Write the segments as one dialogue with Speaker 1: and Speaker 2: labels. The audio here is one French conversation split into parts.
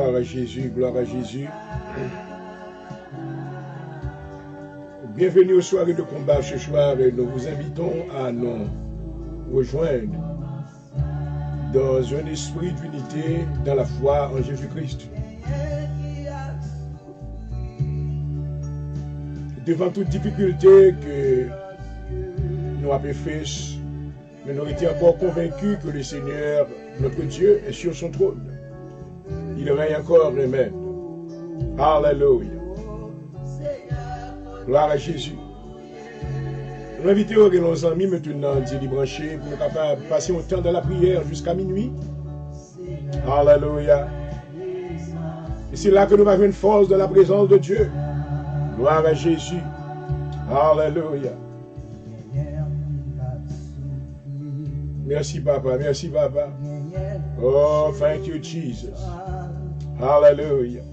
Speaker 1: Gloire à Jésus, gloire à Jésus. Bienvenue aux soirées de combat ce soir et nous vous invitons à nous rejoindre dans un esprit d'unité dans la foi en Jésus-Christ. Devant toute difficulté que nous avons fait, mais nous étions encore convaincus que le Seigneur, notre Dieu, est sur son trône. Il règne encore, amen. Alléluia. Gloire à Jésus. Nous invitons nos amis maintenant d'y brancher pour nous capables de passer un temps dans la prière jusqu'à minuit. Alléluia. Et c'est là que nous avons une force de la présence de Dieu. Gloire à Jésus. Alléluia. Merci Papa, merci Papa. Oh, thank you Jesus. Hallelujah.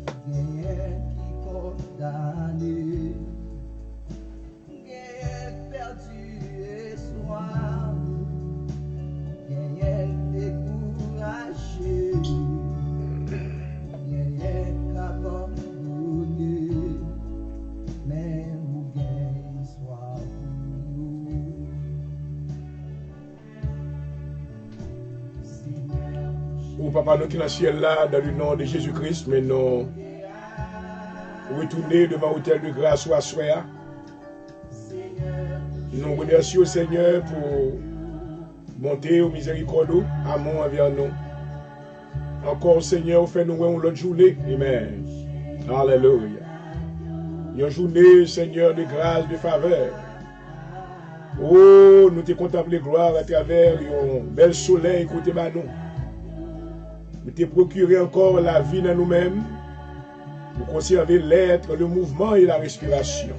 Speaker 1: Papa, nous qui dans le ciel là, dans le nom de Jésus-Christ, mais nous retourner devant l'autel de grâce ou à soi. Nous remercions le Seigneur pour monter au miséricorde, amour envers nous. Encore, Seigneur, fait-nous l'autre journée. Amen. Alléluia. Une journée, Seigneur, de grâce, de faveur. Oh, nous te contemplons gloire à travers un bel soleil côté de nous. Nous te procurer encore la vie dans nous-mêmes pour conserver l'être, le mouvement et la respiration.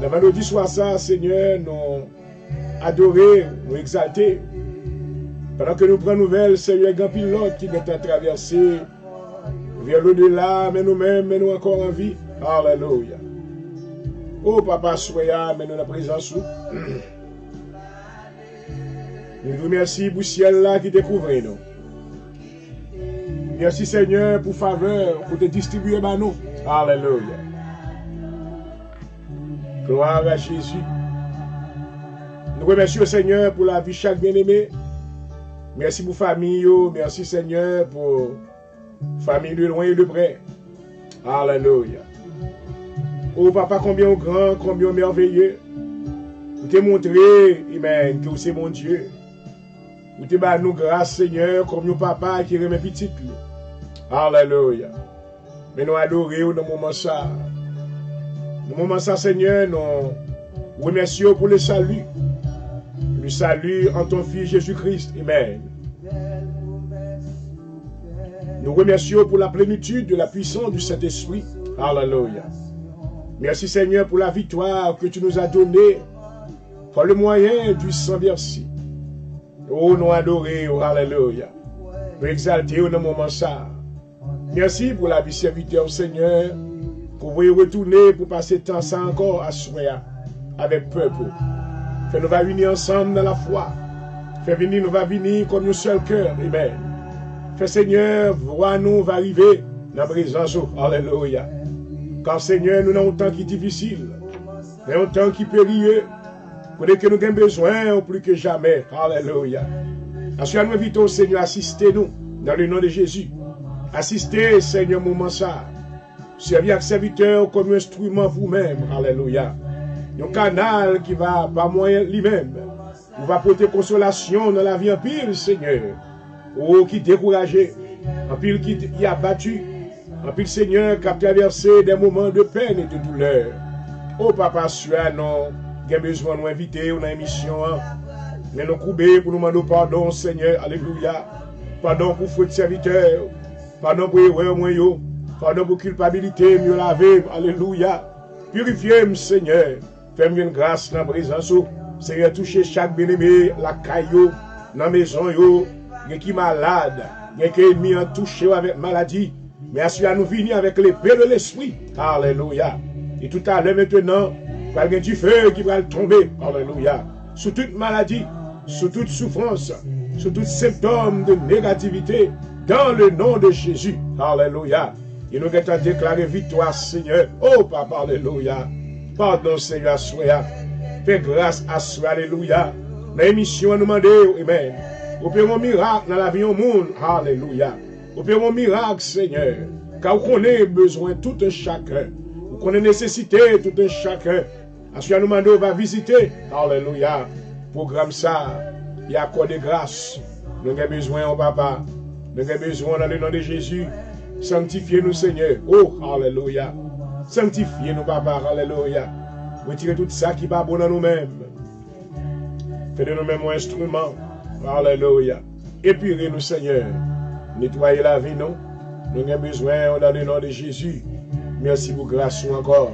Speaker 1: Le vendredi soir, ça, Seigneur, nous adorer, nous exalter. Pendant que nous prenons nouvelle, Seigneur, grand pilote qui est en traversée vers l'au-delà, mais nous-mêmes, mais nous encore en vie. Alléluia. Oh, Papa, soyez, mais nous la présence. Nous vous remercions pour le ciel là qui découvre nous. Merci Seigneur pour faveur, pour te distribuer à nous. Alléluia. Gloire à Jésus. Nous remercions Seigneur pour la vie de chaque bien-aimé. Merci pour la famille. Merci Seigneur pour la famille de loin et de près. Alléluia. Oh Papa, combien grand, combien merveilleux. Vous te montrer, amen, que c'est mon Dieu. Vous te bat nous grâce Seigneur, comme nos papa qui remet petit. Alléluia. Mais nous adorons dans le moment ça. Dans le moment ça, Seigneur, nous remercions pour le salut. Le salut en ton Fils Jésus-Christ. Amen. Nous remercions pour la plénitude de la puissance du Saint-Esprit. Alléluia. Merci Seigneur pour la victoire que tu nous as donnée par le moyen du sang versé. Oh, nous adorons. Alléluia. Nous exaltons dans le moment ça. Merci pour la vie serviteur, Seigneur, pour vous retourner, pour passer temps ça encore à soi, avec peuple. Fais nous va venir ensemble dans la foi. Fais venir, nous va venir comme un seul cœur. Amen. Fais Seigneur, vois nous va arriver dans la présence. Alléluia. Car Seigneur, nous avons un temps qui est difficile, mais un temps qui est périlleux, pour que nous avons besoin plus que jamais. Alléluia. Ensuite, nous invitons Seigneur à assister nous dans le nom de Jésus. Assistez, Seigneur, moment ça. Servir avec serviteur comme instrument vous-même. Alléluia. Un canal qui va par moyen lui-même. Vous va porter consolation dans la vie en pile, Seigneur. Oh, qui découragé. En pile qui y a battu. En pile, Seigneur, qui a traversé des moments de peine et de douleur. Oh, Papa, sois non. Il y a besoin de nous inviter dans l'émission. Mais nous couper pour nous demander pardon, Seigneur. Alléluia. Pardon pour faute serviteur. Pardon pour erreur, pardon pour culpabilité, mieux laver, alléluia. Purifiez-moi, Seigneur. Fais-moi une grâce dans la présence. Seigneur, touchez chaque bien-aimé, la caillou, dans la maison, il y a qui malade, il y a qui ennemi en touché avec maladie. Mais assurez à nous venir avec l'épée de l'esprit. Alléluia. Et tout à l'heure maintenant, il y a du feu qui va tomber. Alléluia. Sous toute maladie, sous toute souffrance, sous tout symptôme de négativité, Dans le nom de Jésus. Alléluia. Et nous avons déclaré victoire, Seigneur. Oh, Papa, alléluia. Pardon, Seigneur, soya. Fais grâce à soi, alléluia. Dans l'émission, nous demandons, amen. Opérons un miracle dans la vie au monde. Alléluia. Opérons un miracle, Seigneur. Car vous connaissez besoin tout un chacun. Vous connaissez nécessité tout un chacun. Ensuite, nous demandons, on va visiter. Alléluia. Programme ça. Il y a accordé grâce. Nous avons besoin, oh papa. Nous avons besoin dans le nom de Jésus. Sanctifiez-nous, Seigneur. Oh, alléluia. Sanctifiez-nous, papa. Alléluia. Retirez tout ça qui va bon dans nous-mêmes. Faites de nous-mêmes un instrument. Alléluia. Épurez-nous, Seigneur. Nettoyez la vie, non? Nous avons besoin dans le nom de Jésus. Merci pour grâce encore.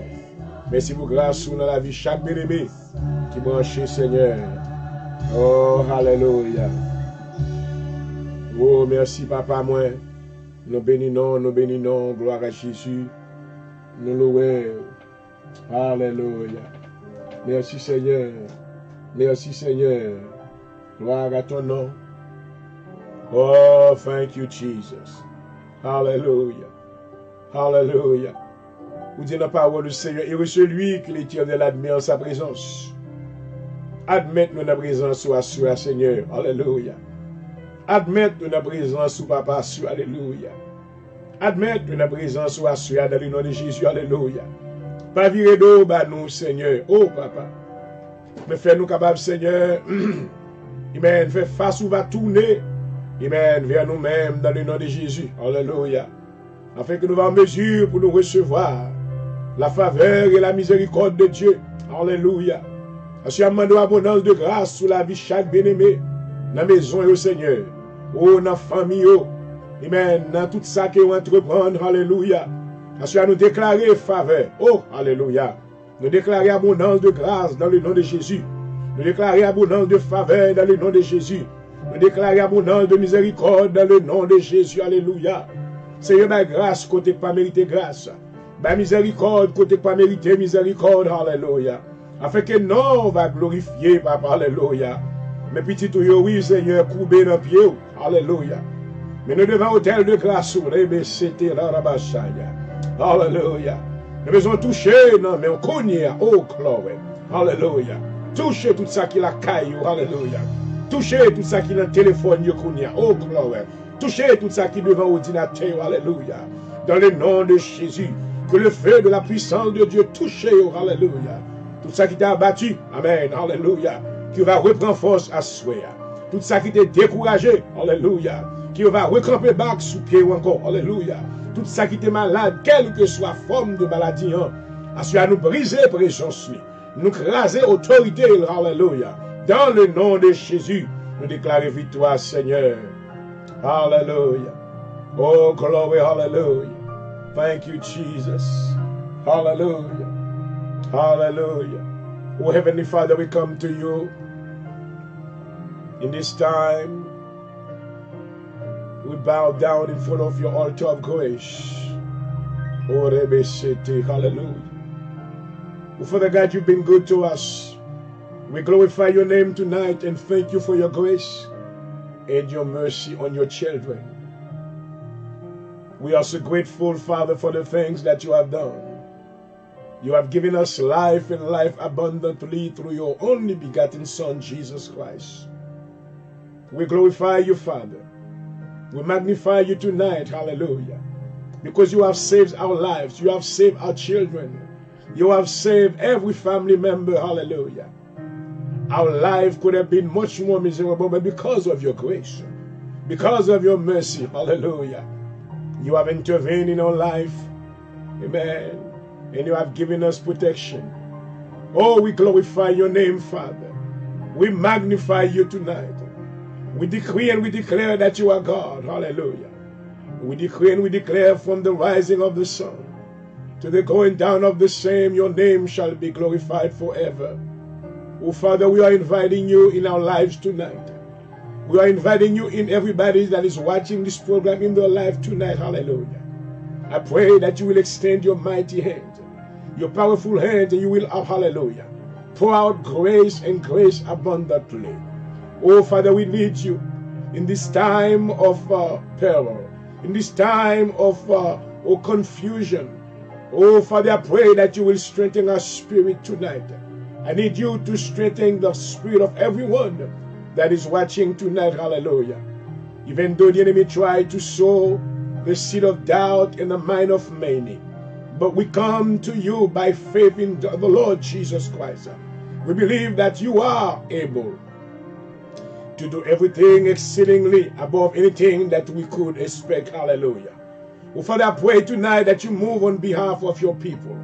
Speaker 1: Merci pour grâce dans la vie chaque bien-aimé qui branche, Seigneur. Oh, alléluia. Oh, merci, papa, moi. Nous bénissons, gloire à Jésus. Nous louons. Alléluia. Merci, Seigneur. Merci, Seigneur. Gloire à ton nom. Oh, thank you, Jesus. Hallelujah. Hallelujah. Vous dites la parole du Seigneur, et celui que l'Éternel admet en sa présence. Admettez notre présence sur soi, Seigneur. Alléluia. Admettez notre présence sur Papa, sur Alléluia. Admettez notre présence sur soi dans le nom de Jésus. Alléluia. Pas virer d'eau, bah nous, Seigneur. Oh, Papa. Mais fais-nous capables, Seigneur. Amen. Fais face où va tourner. Amen. Vers nous-mêmes dans le nom de Jésus. Alléluia. Afin que nous soyons en mesure pour nous recevoir la faveur et la miséricorde de Dieu. Alléluia. Assurément, nous abondance de grâce sur la vie de chaque bien-aimé. Dans la maison et au Seigneur. Oh, dans la famille. Amen. Dans tout ça qu'on entreprendre. Alléluia. Assurément, nous déclarer faveur. Oh, alléluia. Nous déclarer abondance de grâce dans le nom de Jésus. Nous déclarer abondance de faveur dans le nom de Jésus. Nous déclarer abondance de miséricorde dans le nom de Jésus. Alléluia. Seigneur, ma grâce, côté pas mérité grâce. Ma miséricorde, côté pas mérité miséricorde. Alléluia. Afin que non, va glorifier, papa. Alléluia. Mes petits tuyaux, oui, Seigneur, courbés dans le pied. Alléluia. Mais nous devons autel de grâce. Alléluia. Nous devons toucher, non, mais on connaît. Oh, gloire. Alléluia. Toucher tout ça qui la caille. Alléluia. Toucher tout ça qui est dans le téléphone. Oh, gloire. Touchez tout ça qui est devant l'ordinateur. Alléluia. Dans le nom de Jésus. Que le feu de la puissance de Dieu touche. Alléluia. Tout ça qui t'a abattu. Amen. Alléluia. Qui va reprendre force à soi. Tout ça qui t'a découragé. Alléluia. Qui va recramper bac sous pied ou encore. Alléluia. Tout ça qui t'est malade. Quelle que soit forme de maladie. À nous briser présence. Nous craser autorité. Alléluia. Dans le nom de Jésus. Nous déclarons victoire, Seigneur. Hallelujah. Oh, glory, hallelujah. Thank you, Jesus. Hallelujah. Hallelujah. Oh, Heavenly Father, we come to you in this time. We bow down in front of your altar of grace. Oh, Rebesete, hallelujah. Oh, Father God, you've been good to us. We glorify your name tonight and thank you for your grace and your mercy on your children. We are so grateful, Father, for the things that you have done. You have given us life and life abundantly through your only begotten Son, Jesus Christ. We glorify you, Father. We magnify you tonight, hallelujah, because you have saved our lives. You have saved our children. You have saved every family member, hallelujah. Our life could have been much more miserable, but because of your grace, because of your mercy, hallelujah, you have intervened in our life, amen, and you have given us protection. Oh, we glorify your name, Father. We magnify you tonight. We decree and we declare that you are God, hallelujah. We decree and we declare from the rising of the sun to the going down of the same, your name shall be glorified forever. Oh, Father, we are inviting you in our lives tonight. We are inviting you in everybody that is watching this program in their life tonight. Hallelujah. I pray that you will extend your mighty hand, your powerful hand, and you will, hallelujah, pour out grace and grace abundantly. Oh, Father, we need you. in this time of peril, in this time of confusion. Oh, Father, I pray that you will strengthen our spirit tonight. I need you to strengthen the spirit of everyone that is watching tonight. Hallelujah. Even though the enemy tried to sow the seed of doubt in the mind of many, but we come to you by faith in the Lord Jesus Christ. We believe that you are able to do everything exceedingly above anything that we could expect. Hallelujah. Well, Father, I pray tonight that you move on behalf of your people.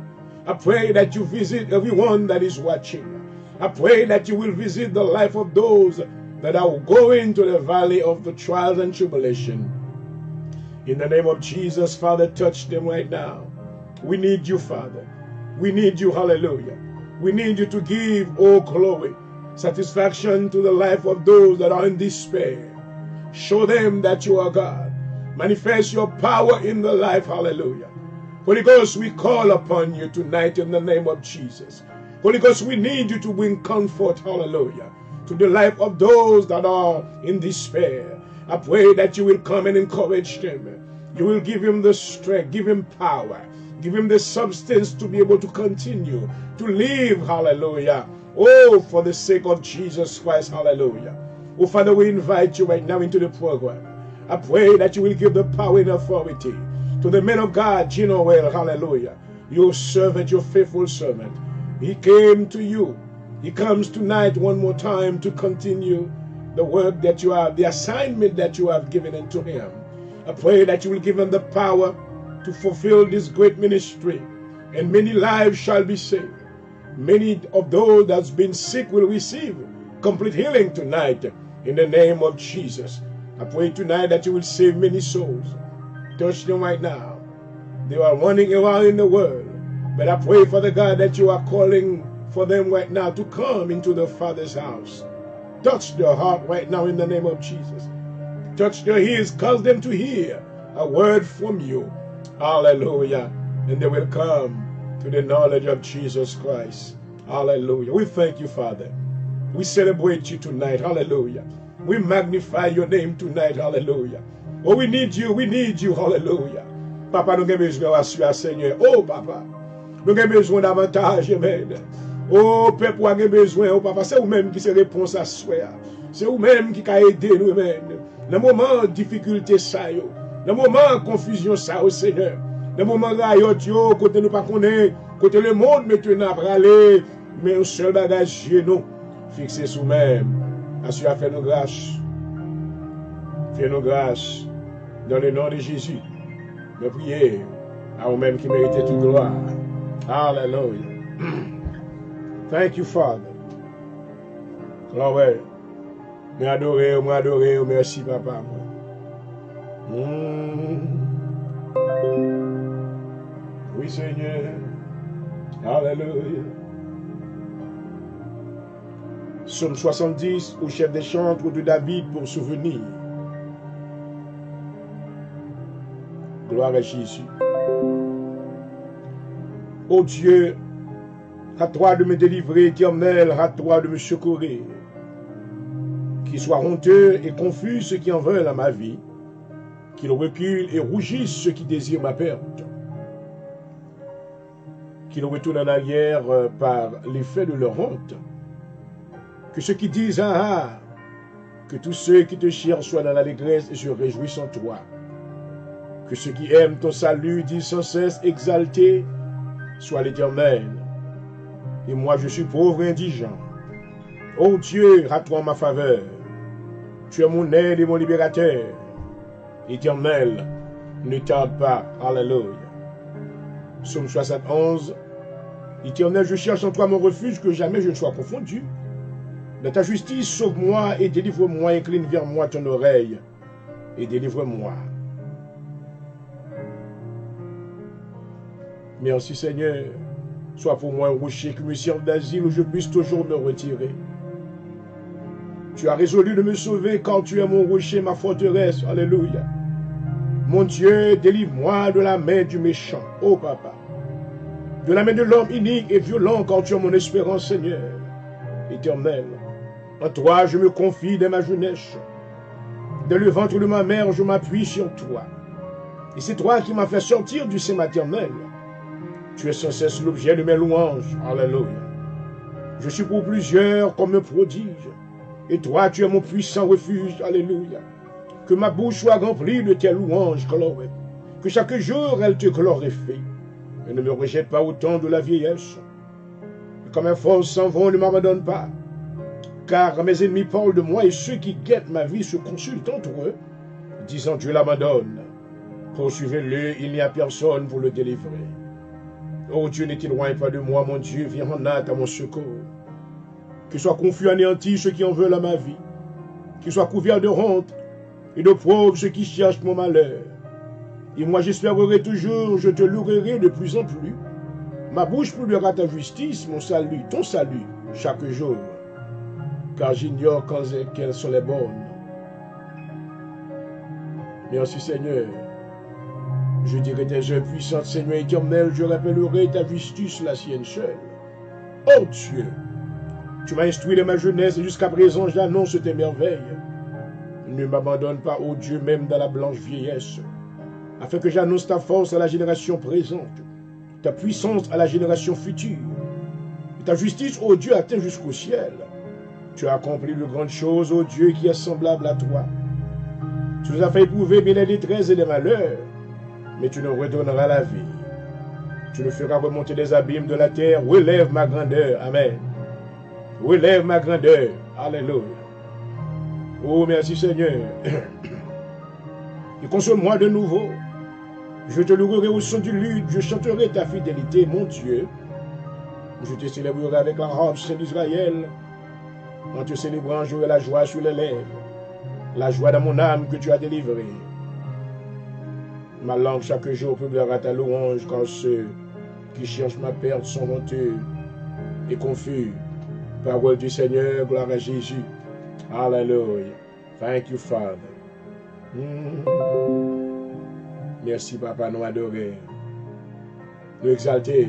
Speaker 1: I pray that you visit everyone that is watching. I pray that you will visit the life of those that are going to the valley of the trials and tribulation. In the name of Jesus, Father, touch them right now. We need you, Father. We need you, hallelujah. We need you to give, oh glory, satisfaction to the life of those that are in despair. Show them that you are God. Manifest your power in the life, hallelujah. Holy Ghost, we call upon you tonight in the name of Jesus. Holy Ghost, we need you to bring comfort, hallelujah, to the life of those that are in despair. I pray that you will come and encourage them. You will give him the strength, give him power, give him the substance to be able to continue to live, hallelujah. Oh, for the sake of Jesus Christ, hallelujah. Oh, Father, we invite you right now into the program. I pray that you will give the power and authority to the man of God, Gino Well, hallelujah. Your servant, your faithful servant. He came to you. He comes tonight one more time to continue the work that you have, the assignment that you have given unto him. I pray that you will give him the power to fulfill this great ministry, and many lives shall be saved. Many of those that's been sick will receive complete healing tonight in the name of Jesus. I pray tonight that you will save many souls. Touch them right now. They are running around in the world, but I pray, Father God, that you are calling for them right now to come into the Father's house. Touch their heart right now in the name of Jesus. Touch their ears, cause them to hear a word from you. Hallelujah. And they will come to the knowledge of Jesus Christ. Hallelujah. We thank you, Father. We celebrate you tonight. Hallelujah. We magnify your name tonight. Hallelujah. Oh, we need you. We need you. Hallelujah. Papa, nous avons besoin de Seigneur. Oh, Papa. Nous avons besoin davantage. Amen. Oh, peuple, a besoin. Oh, Papa, c'est vous-même qui se réponse à soi. C'est vous-même qui a aidé nous. Amen. Dans le moment de difficulté, ça, yo. Dans le moment de confusion, ça, oh Seigneur. Dans le moment de yo, côté nous pas connaître, côté le monde maintenant pour aller, mais un seul bagage, nous, fixé sous même. Assis à faire nos grâces. Fais nos grâces. Dans le nom de Jésus. Nous prions à vous-même qui méritez toute gloire. Hallelujah. Thank you, Father. Glory. M'adorer, merci, Papa. Oui, Seigneur. Hallelujah. Psaume 70, au chef des chantres de David pour souvenir. Gloire à Jésus. Ô Dieu, à toi de me délivrer, Éternel, à toi de me secourir. Qu'il soit honteux et confus ceux qui en veulent à ma vie, qu'il recule et rougisse ceux qui désirent ma perte, qu'il retourne en arrière par l'effet de leur honte, que ceux qui disent ah, que tous ceux qui te cherchent soient dans l'allégresse et se réjouissent en toi, que ceux qui aiment ton salut disent sans cesse exalté soit l'Éternel, et moi je suis pauvre et indigent. Ô Dieu, à toi ma faveur, tu es mon aide et mon libérateur. Éternel, ne tarde pas. Alléluia. Psaume 71. Éternel, je cherche en toi mon refuge, que jamais je ne sois confondu. Dans ta justice, sauve-moi et délivre-moi, incline vers moi ton oreille et délivre-moi. Merci Seigneur. Sois pour moi un rocher qui me serve d'asile où je puisse toujours me retirer. Tu as résolu de me sauver car tu es mon rocher, ma forteresse. Alléluia. Mon Dieu, délivre-moi de la main du méchant. Oh Papa. De la main de l'homme inique et violent car tu es mon espérance, Seigneur. Éternel. En toi, je me confie dès ma jeunesse. Dans le ventre de ma mère, je m'appuie sur toi. Et c'est toi qui m'as fait sortir du sein maternel. Tu es sans cesse l'objet de mes louanges. Alléluia. Je suis pour plusieurs comme un prodige. Et toi, tu es mon puissant refuge. Alléluia. Que ma bouche soit remplie de tes louanges, glorieuse. Que chaque jour, elle te glorifie. Et ne me rejette pas au temps de la vieillesse. Et quand mes forces s'en vont, ne m'abandonne pas. Car mes ennemis parlent de moi et ceux qui guettent ma vie se consultent entre eux, disant Dieu l'abandonne. Poursuivez-le, il n'y a personne pour le délivrer. Oh Dieu, ne t'éloigne pas de moi, mon Dieu, viens en hâte à mon secours. Que soient confus, anéantis ceux qui en veulent à ma vie. Qu'ils soient couverts de honte et de pauvres ceux qui cherchent mon malheur. Et moi j'espérerai toujours, je te louerai de plus en plus. Ma bouche publiera ta justice, mon salut, ton salut, chaque jour. Car j'ignore quelles sont les bonnes. Merci Seigneur. Je dirai tes œuvres puissantes, Seigneur éternel, je rappellerai ta justice, la sienne seule. Oh Dieu, tu m'as instruit de ma jeunesse et jusqu'à présent j'annonce tes merveilles. Ne m'abandonne pas, ô Dieu, même dans la blanche vieillesse, afin que j'annonce ta force à la génération présente, ta puissance à la génération future, et ta justice, ô Dieu, atteint jusqu'au ciel. Tu as accompli de grandes choses, ô Dieu, qui est semblable à toi. Tu nous as fait éprouver bien les détresses et les malheurs, mais tu nous redonneras la vie. Tu nous feras remonter des abîmes de la terre. Relève ma grandeur. Amen. Relève ma grandeur. Alléluia. Oh, merci Seigneur. Et console-moi de nouveau. Je te louerai au son du luth. Je chanterai ta fidélité, mon Dieu. Je te célébrerai avec la harpe, Saint d'Israël. En te célébrant, j'aurai la joie sur les lèvres. La joie dans mon âme que tu as délivrée. Ma langue chaque jour publiera ta louange quand ceux qui cherchent ma perte sont honteux et confus. Parole du Seigneur, gloire à Jésus. Hallelujah. Thank you, Father. Merci, Papa, nous adorer. Nous exalter.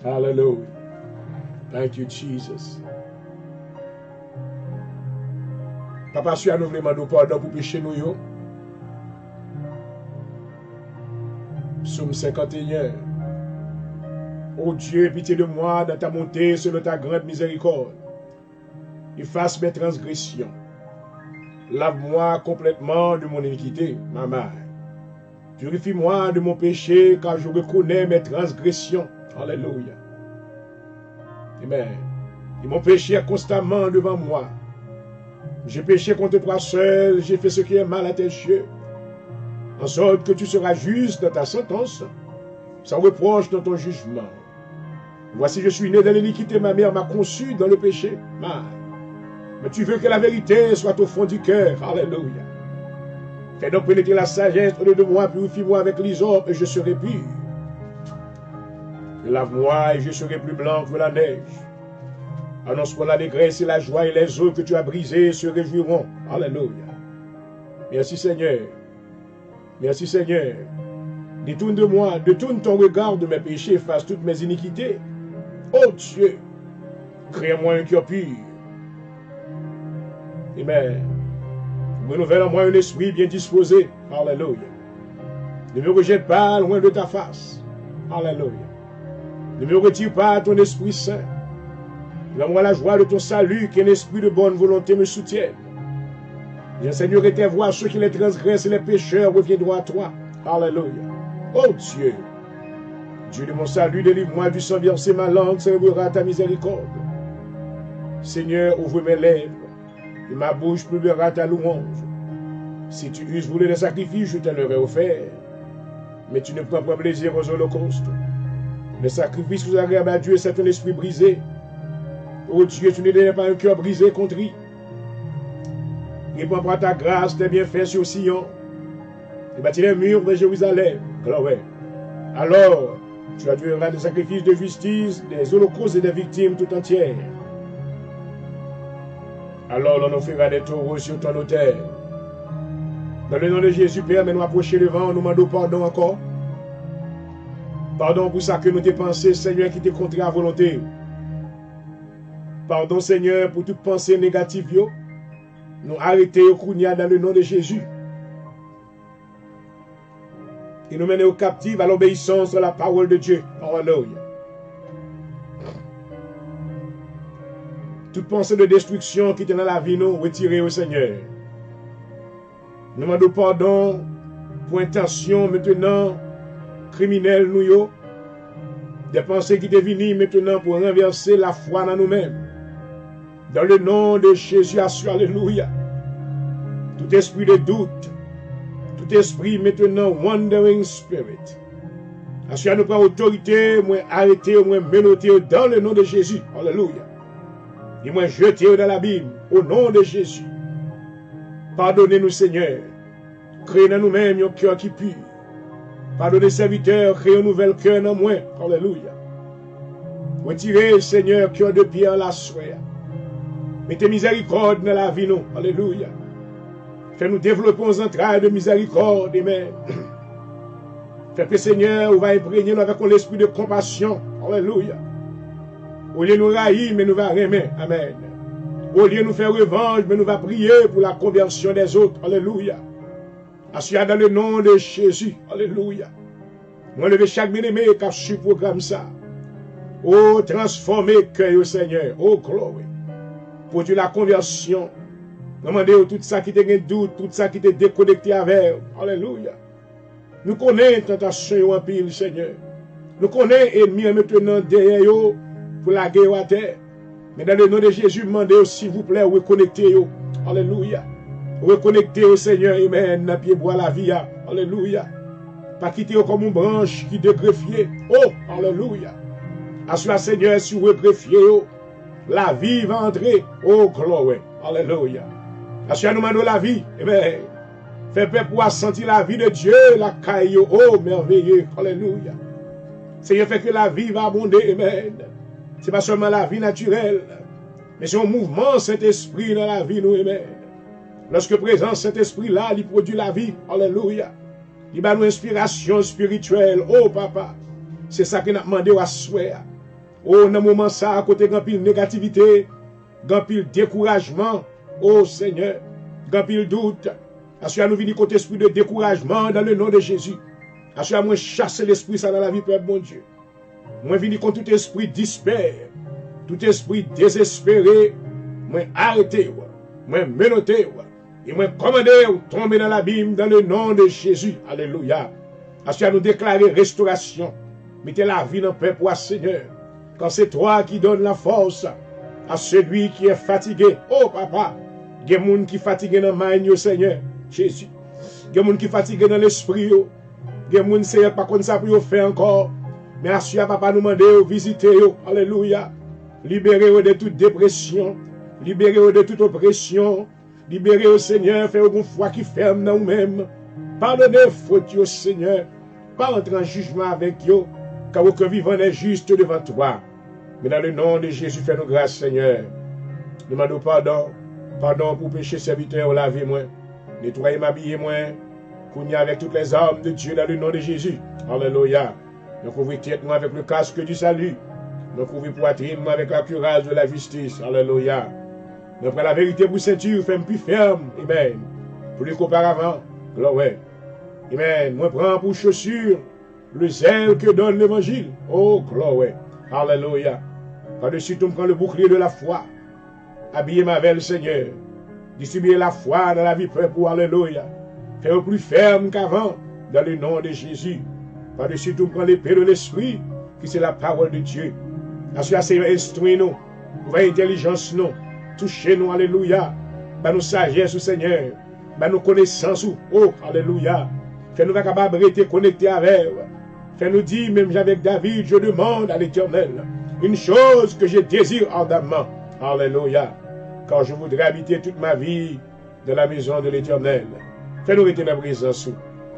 Speaker 1: Hallelujah. Thank you, Jesus. Papa, si nous voulons demander pardon pour pécher nous, yo. Psaume 51. Ô Dieu, pitié de moi dans ta montée selon ta grande miséricorde. Efface mes transgressions. Lave-moi complètement de mon iniquité, ma mère. Purifie-moi de mon péché, car je reconnais mes transgressions. Alléluia. Amen. Et mon péché est constamment devant moi. J'ai péché contre toi seul, j'ai fait ce qui est mal à tes yeux. En sorte que tu seras juste dans ta sentence, sans reproche dans ton jugement. Voici, je suis né dans l'iniquité, ma mère m'a conçu dans le péché. Mais tu veux que la vérité soit au fond du cœur. Alléluia. Fais donc pénétrer la sagesse au lieu de moi, purifie-moi avec l'hysope et je serai pur. Lave-moi et je serai plus blanc que la neige. Annonce-moi l'allégresse et la joie et les eaux que tu as brisées se réjouiront. Alléluia. Merci Seigneur. Merci Seigneur. Détourne de moi, détourne ton regard de mes péchés, efface toutes mes iniquités. Oh Dieu, crée-moi un cœur pur. Amen. Renouvelle en moi un esprit bien disposé. Alléluia. Ne me rejette pas loin de ta face. Alléluia. Ne me retire pas ton Esprit Saint. Donne-moi la joie de ton salut, qu'un esprit de bonne volonté me soutienne. J'enseignerai tes voies à ceux qui les transgressent et les pécheurs reviendront à toi. Alléluia. Oh Dieu, Dieu de mon salut, délivre-moi du sang versé, ma langue célébrera ta miséricorde. Seigneur, ouvre mes lèvres, et ma bouche publiera ta louange. Si tu uses voulu des sacrifices, je t'en aurais offert. Mais tu ne prends pas plaisir aux holocaustes. Le sacrifice que vous agréable à Dieu, c'est un esprit brisé. Oh Dieu, tu ne donnes pas un cœur brisé, contrit. Réponds par ta grâce, tes bienfaits sur Sion. Et bâtis les murs de Jérusalem. Gloire. Alors, tu adduiras des sacrifices de justice, des holocaustes et des victimes tout entières. Alors l'on offrira des taureaux sur ton autel. Dans le nom de Jésus, Père, mais nous approcher devant, nous demandons pardon encore. Pardon pour ça que nous t'ai pensé, Seigneur, qui t'est contraire à volonté. Pardon, Seigneur, pour toute pensée négative. nous arrêter au Kounia dans le nom de Jésus. Et nous mener aux captifs à l'obéissance à la parole de Dieu. Alléluia. Toute pensée de destruction qui était dans la vie, nous retirer au Seigneur. Nous demandons pardon pour intention maintenant criminelle nous. Des pensées qui étaient venues maintenant pour renverser la foi dans nous-mêmes. Dans le nom de Jésus, alléluia. Tout esprit de doute, tout esprit maintenant, wandering spirit. Assure nous prendre autorité, moi arrêter, moi menotter dans le nom de Jésus. Alléluia. Et moi jeter dans l'abîme au nom de Jésus. Pardonnez-nous, Seigneur. Créez dans nous-mêmes un cœur qui pue. Pardonnez, serviteurs, créez un nouvel cœur dans moi. Alléluia. Retirez, Seigneur, cœur de pierre la soie. Mettez miséricorde dans la vie, nous. Alléluia. Fais-nous développer nos entrailles de miséricorde. Amen. Fais que, Seigneur, on va imprégner nous avec l'esprit de compassion. Alléluia. Au lieu de nous railler, mais nous va aimer. Amen. Au lieu de nous faire revanche, mais nous va prier pour la conversion des autres. Alléluia. Assure dans le nom de Jésus. Alléluia. Moi, lever chaque bien-aimé qui a su programme ça. Oh, transformer cœur, Seigneur. Oh, gloire. Pour la conversion. Demandez tout ça qui te doute, tout ça qui te déconnecté avec. Alléluia. Nous connaissons tentation en pile, Seigneur. Nous connaissons ennemis maintenant derrière eux pour la guerre à terre. Mais dans le nom de Jésus, demandez s'il vous plaît, reconnectez-vous. Alléluia. Reconnectez au Seigneur, amen, dans pied bois la vie. Alléluia. Pas quitter comme une branche qui dégreffier. Oh, alléluia. Assure Seigneur, si vous greffiez, la vie va entrer. Oh, gloire. Alléluia. Assure nous demandons la vie. Amen. Fais peuple pour sentir la vie de Dieu, la caille. Oh, merveilleux. Alléluia. Seigneur, fait que la vie va abonder. Amen. Ce n'est pas seulement la vie naturelle, mais c'est un mouvement Saint-Esprit dans la vie, nous. Amen. Lorsque présent Saint-Esprit-là, il produit la vie. Alléluia. Il va nous inspiration spirituelle. Oh, papa. C'est ça qu'il a demandé à souhait. Oh, dans le moment ça, à côté d'un pile négativité, d'un pile découragement. Oh, Seigneur, d'un pile doute. Assure nous venir côté esprit de découragement dans le nom de Jésus. Assure moi chasser l'esprit ça dans la vie, Père, mon Dieu. Moi venir contre tout esprit dispair, tout esprit désespéré. Moi arrêter, moi menotter, et moi commander ou tomber dans l'abîme dans le nom de Jésus. Alléluia. Assure nous déclarer restauration. Mettez la vie dans paix pour Seigneur. Quand c'est toi qui donnes la force à celui qui est fatigué. Oh, papa. Il y a des gens qui sont fatigués dans la main, Seigneur. Jésus. Il y a des gens qui sont fatigués dans l'esprit. Il y a des gens qui ne pas comme ça pour faire encore. Mais assure, papa, nous demander de visiter. Alléluia. Libérez-vous de toute dépression. Libérez-vous de toute oppression. Libérez-vous, Seigneur. Faites une foi qui ferme dans vous-même. Pardonnez faute, Seigneur. Pas entrer en jugement avec vous. Car aucun vivant n'est juste devant toi. Mais dans le nom de Jésus, fais-nous grâce, Seigneur. Demandons pardon. Pardon pour péché serviteur, lavez-moi. Nettoyez m'habillez-moi. Qu'on y avec toutes les armes de Dieu dans le nom de Jésus. Alléluia. Nous couvrons tête moi avec le casque du salut. Nous couvrons poitrine moi avec la cuirasse de la justice. Alléluia. Nous prenons la vérité pour ceinture, fait plus ferme. Amen. Plus qu'auparavant. Gloire. Amen. Moi prends pour chaussure le zèle que donne l'évangile. Oh, gloire. Alléluia. Par-dessus tout, prends le bouclier de la foi. Habillez ma belle, Seigneur. Distribuez la foi dans la vie peuple. Alléluia. Fais-le plus ferme qu'avant, dans le nom de Jésus. Par-dessus tout, prends l'épée de l'esprit, qui c'est la parole de Dieu. Assure, Seigneur, instruis-nous. Ouvre intelligence, nous. Touchez-nous, alléluia. Bah nous sagesse, Seigneur. Bah nous connaissance, oh, alléluia. Fais-nous capables de rester connectés avec. Fais-nous dire, même avec David, je demande à l'Éternel une chose que je désire ardemment. Alléluia. Car je voudrais habiter toute ma vie dans la maison de l'Éternel. Fais-nous rester dans la présence.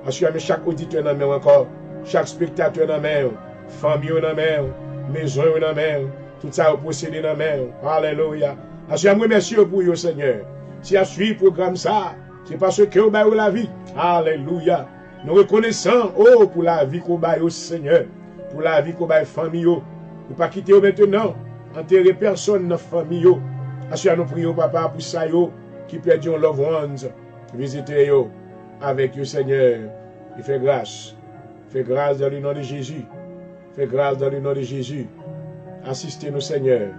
Speaker 1: Assure-moi chaque auditeur dans la main encore, chaque spectateur dans la main, famille dans la main, maison dans la main, tout ça possédé dans la main. Alléluia. Assure-moi merci pour vous, Seigneur. Si à suivre le programme ça, c'est parce que vous avez la vie. Alléluia. Nous reconnaissons, oh, pour la vie qu'on a au Seigneur, pour la vie qu'on a famille. Pour pas quitter maintenant, enterrer personne dans la famille. Assure nous prions, papa, pour ça, qui perdent loved ones, visitez-yo avec le Seigneur. Il fait grâce. Fais grâce dans le nom de Jésus. Fais grâce dans le nom de Jésus. Assistez-nous, Seigneur.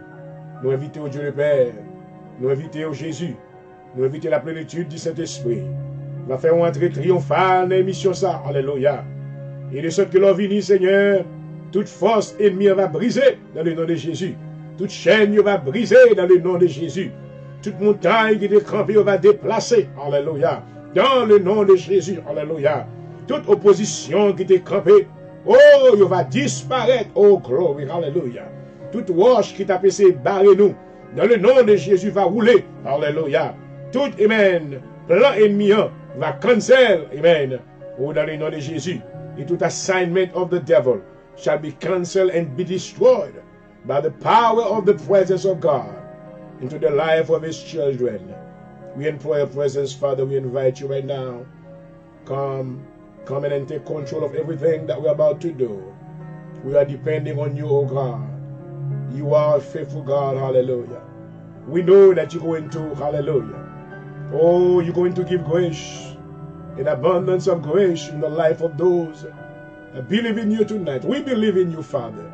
Speaker 1: Nous invitons au Dieu le Père. Nous invitons au Jésus. Nous invitons la plénitude du Saint-Esprit. Va faire une entrée triomphale dans l'émission ça. Alléluia. Et de ce que l'on vini, Seigneur, toute force ennemie va briser dans le nom de Jésus. Toute chaîne va briser dans le nom de Jésus. Toute montagne qui est crampée va déplacer. Alléluia. Dans le nom de Jésus. Alléluia. Toute opposition qui était crampée, oh, il va disparaître. Oh, glory. Alléluia. Toute roche qui t'a passé barrer nous, dans le nom de Jésus va rouler. Alléluia. Tout, amen, plan ennemi va cancel. Amen. Oh, dans le nom de Jésus. Et tout assignment of the devil shall be cancelled and be destroyed by the power of the presence of God into the life of his children. We implore your presence, Father. We invite you right now. Come and take control of everything that we're about to do. We are depending on you, oh God. You are a faithful God. Hallelujah. We know that you're going to, hallelujah. Oh, you're going to give grace, an abundance of grace in the life of those that believe in you tonight. We believe in you, Father.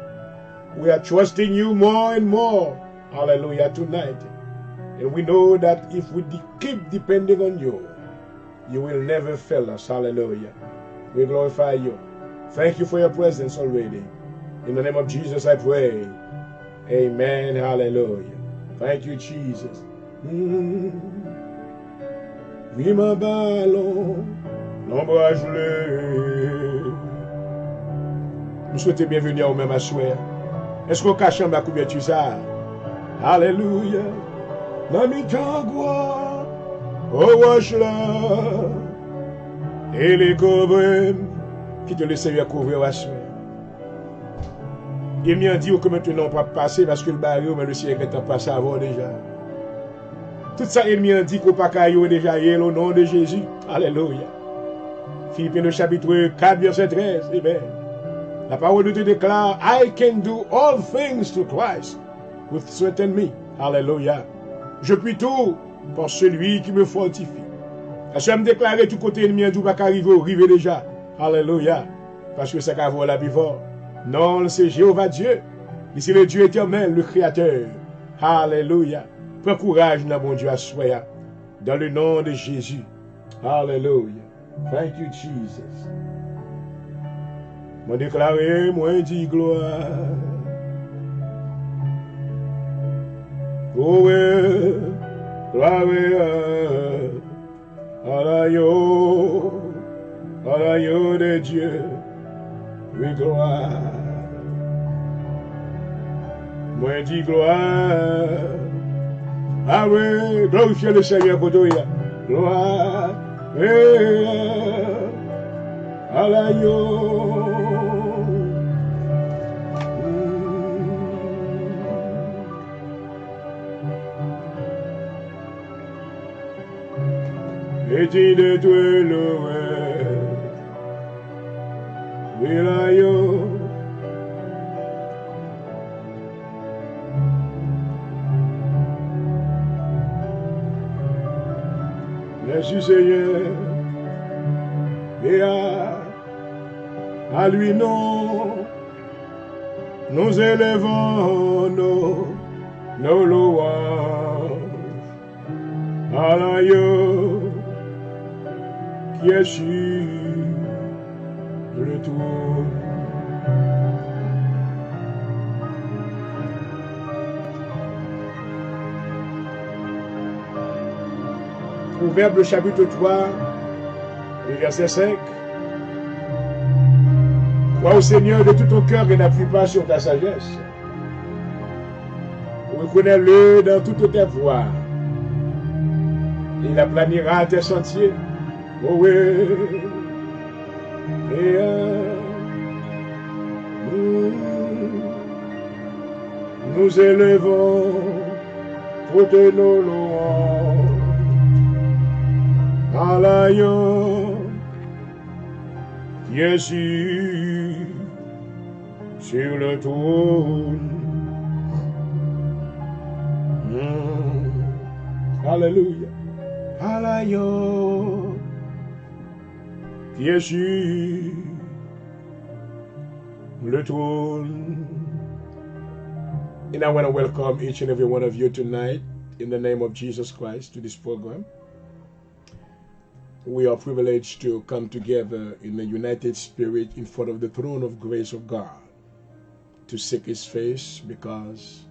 Speaker 1: We are trusting you more and more. Hallelujah, tonight. And we know that if we keep depending on you, you will never fail us. Hallelujah. We glorify you. Thank you for your presence already. In the name of Jesus, I pray. Amen. Hallelujah. Thank you, Jesus. Vima ballon, l'ombrage le. Nous souhaitons bienvenue au même assoir. Est-ce qu'on cache ma couverture ça? Alléluia. Mami tangwa, oh wash là. Et les cobrem, qui te le Seigneur couvrir assoir. Il m'a dit que maintenant pas passer parce que le baril, mais le ciel est passé avant déjà. Tout ça, il m'a dit qu'on pas caillou déjà au nom de Jésus. Alléluia. Philippiens le chapitre 4, verset 13. Amen. La parole de Dieu déclare, I can do all things through Christ with strengthen me. Alléluia. Je puis tout par celui qui me fortifie. Parce que je me déclarer tout côté ennemi, tout pas arriver déjà. Alléluia. Parce que ça va avoir la vie forte. Non, c'est Jéhovah Dieu. C'est le Dieu éternel, le Créateur. Alléluia. Prends courage dans mon Dieu à soi. Dans le nom de Jésus. Alléluia. Thank you, Jesus. Moi déclaré, moi dit gloire. Oh ouais, gloire à l'agneau de Dieu. Oui, gloire. Moi dis gloire. Ah oui, glorifiez le Seigneur pour toi. Gloire à l'agneau. Et dis de toi l'oreille. Oui, l'agneau. Merci Seigneur, et à lui nous élevons nos louanges, à l'agneau qui est sur le trône. Proverbe chapitre 3, verset 5. Crois au Seigneur de tout ton cœur et n'appuie pas sur ta sagesse. Reconnais-le dans toutes tes voies. Il aplanira tes sentiers. Oh oui. Et nous élevons toutes nos louanges à l'agneau qui est sur le trône. Alléluia. à l'agneau qui est sur le trône. And I want to welcome each and every one of you tonight in the name of Jesus Christ to this program. We are privileged to come together in the united spirit in front of the throne of grace of God to seek His face, because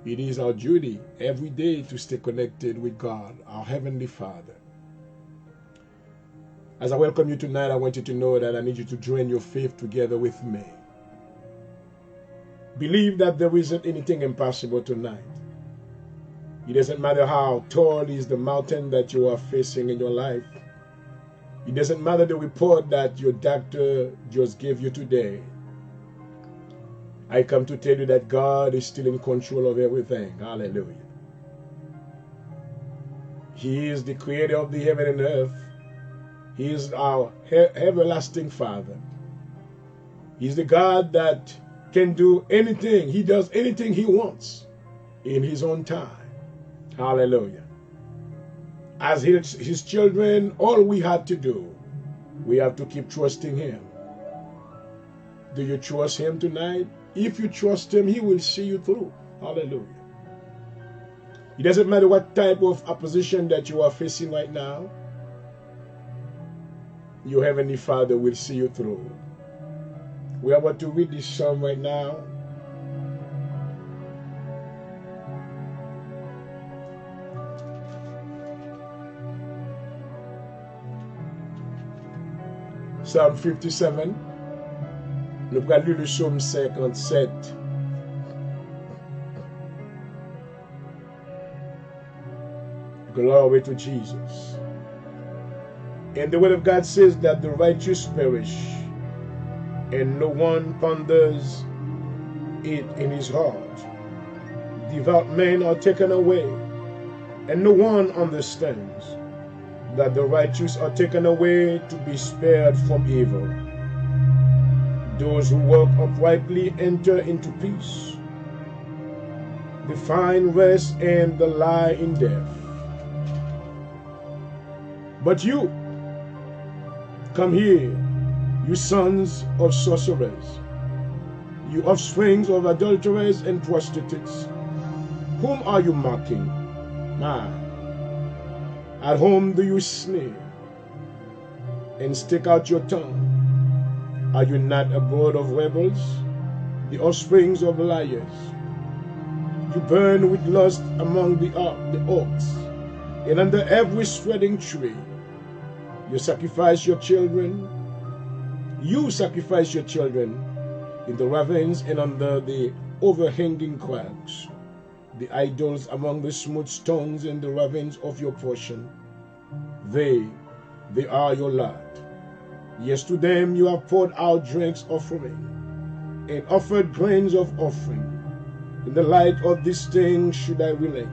Speaker 1: it is our duty every day to stay connected with God, our Heavenly Father. As I welcome you tonight, I want you to know that I need you to join your faith together with me. Believe that there isn't anything impossible tonight. It doesn't matter how tall is the mountain that you are facing in your life. It doesn't matter the report that your doctor just gave you today. I come to tell you that God is still in control of everything. Hallelujah. He is the creator of the heaven and earth. He is our everlasting Father. He's the God that can do anything. He does anything He wants in His own time. Hallelujah. As his children, all we have to do, we have to keep trusting Him. Do you trust Him tonight? If you trust Him, He will see you through. Hallelujah. It doesn't matter what type of opposition that you are facing right now. Your Heavenly Father will see you through. We are about to read this psalm right now. Psalm 57. Nous allons lire le psaume 57. Glory to Jesus. And the word of God says that the righteous perish, and no one ponders it in his heart. Devout men are taken away, and no one understands that the righteous are taken away to be spared from evil. Those who walk uprightly enter into peace. They find rest and the lie in death. But you, come here, you sons of sorcerers, you offsprings of adulterers and prostitutes. Whom are you mocking? At whom do you sneer and stick out your tongue? Are you not a brood of rebels, the offsprings of liars? You burn with lust among the oaks, and under every spreading tree. You sacrifice your children. You sacrifice your children in the ravines and under the overhanging crags, the idols among the smooth stones in the ravines of your portion. They are your lot. Yes, to them you have poured out drinks offering and offered grains of offering. In the light of these things should I relate.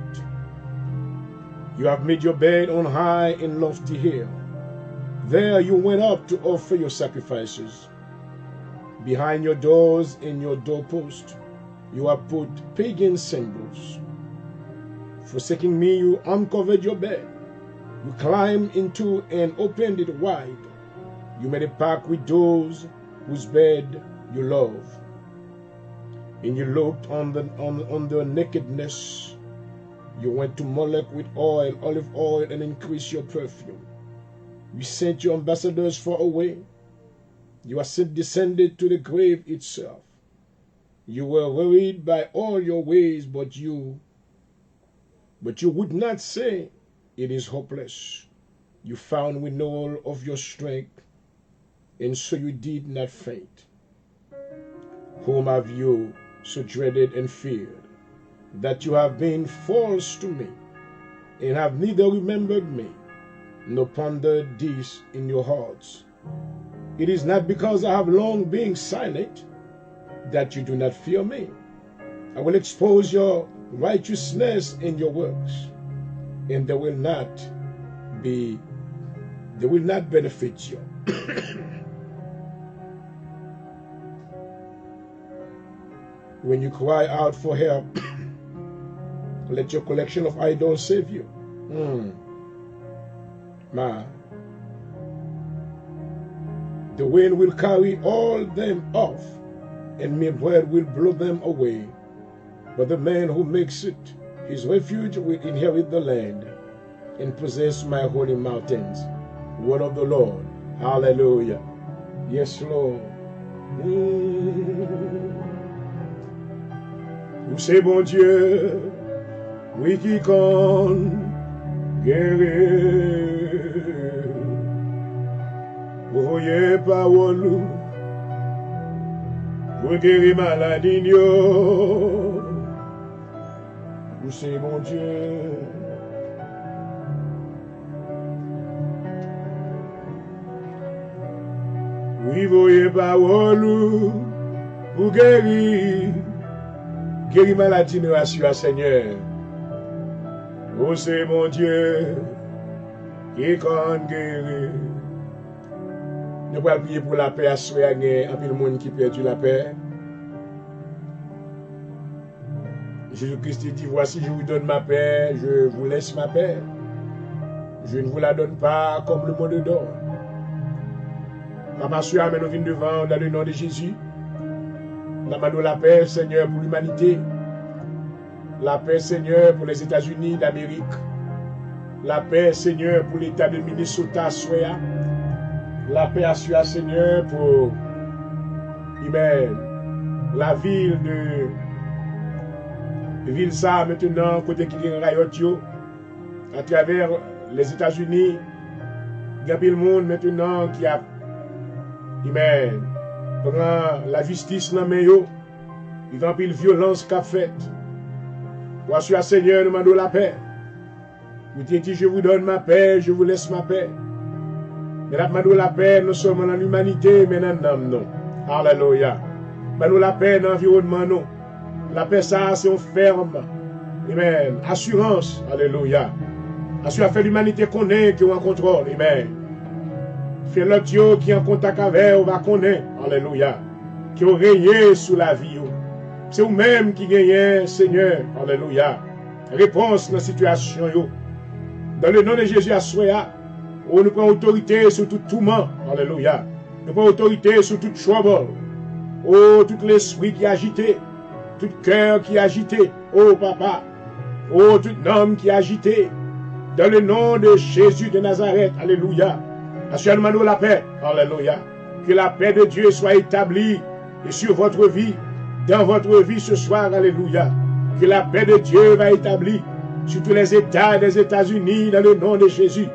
Speaker 1: You have made your bed on high and lofty hill. There you went up to offer your sacrifices. Behind your doors and your doorpost, you have put pagan symbols. Forsaking me, you uncovered your bed. You climbed into and opened it wide. You made a pact with those whose bed you love. And you looked on their nakedness. You went to Molech with oil, olive oil, and increased your perfume. You sent your ambassadors far away. You are descended to the grave itself. You were worried by all your ways, but you would not say, it is hopeless. You found renewal of your strength, and so you did not faint. Whom have you so dreaded and feared, that you have been false to me, and have neither remembered me, nor pondered this in your hearts? It is not because I have long been silent that you do not fear me. I will expose your righteousness in your works, and they will not benefit you. When you cry out for help, let your collection of idols save you. My. The wind will carry all them off, and my breath will blow them away. But the man who makes it his refuge will inherit the land and possess my holy mountains. Word of the Lord. Hallelujah. Yes, Lord. Vous c'est bon Dieu, oui qui compte guérir. Vous voyez parole, vous guérir maladie. Vous c'est bon Dieu. Oui, voyez parole, vous guérir. Guéris maladie, nous assure, Seigneur. Oh, c'est mon Dieu qui compte guérir. Nous pouvons prier pour la paix à soigner un peu le monde qui perdu la paix. Jésus-Christ dit, voici, je vous donne ma paix, je vous laisse ma paix. Je ne vous la donne pas comme le monde donne. Papa, amène nous venons devant dans le nom de Jésus. Nous demandons la paix, Seigneur, pour l'humanité. La paix, Seigneur, pour les États-Unis d'Amérique. La paix, Seigneur, pour l'État de Minnesota, Soya. La paix, assure, Seigneur, pour la ville de Vilsa, maintenant, côté qui est Rayotio, à travers les États-Unis. Il y a le monde maintenant qui a prend la justice dans les mains, il y a une violence qu'a faite. Voici, Seigneur, nous demandons la paix. Vous dites, je vous donne ma paix, je vous laisse ma paix. Mais nous demandons la paix, non seulement dans l'humanité, mais dans l'âme, non. Alléluia. Nous demandons la paix dans l'environnement, non. La paix, ça, c'est une ferme. Amen. Assurance. Alléluia. Assurance, fait l'humanité connaît qui est en contrôle. Amen. Fait l'autre qui est en contact avec vous, va connaître. Alléluia. Qui ont régné sous la vie. C'est vous-même qui gagnez, Seigneur. Alléluia. Réponse dans la situation. Dans le nom de Jésus, à Soya, nous prenons autorité sur tout tourment. Alléluia. Nous prenons autorité sur tout trouble. Oh, tout l'esprit qui est agité. Tout cœur qui est agité. Oh, papa. Oh, tout homme qui est agité. Dans le nom de Jésus de Nazareth. Alléluia. Assurément la paix. Alléluia. Que la paix de Dieu soit établie et sur votre vie, dans votre vie ce soir. Alléluia. Que la paix de Dieu va établir sur tous les États des États-Unis dans le nom de Jésus.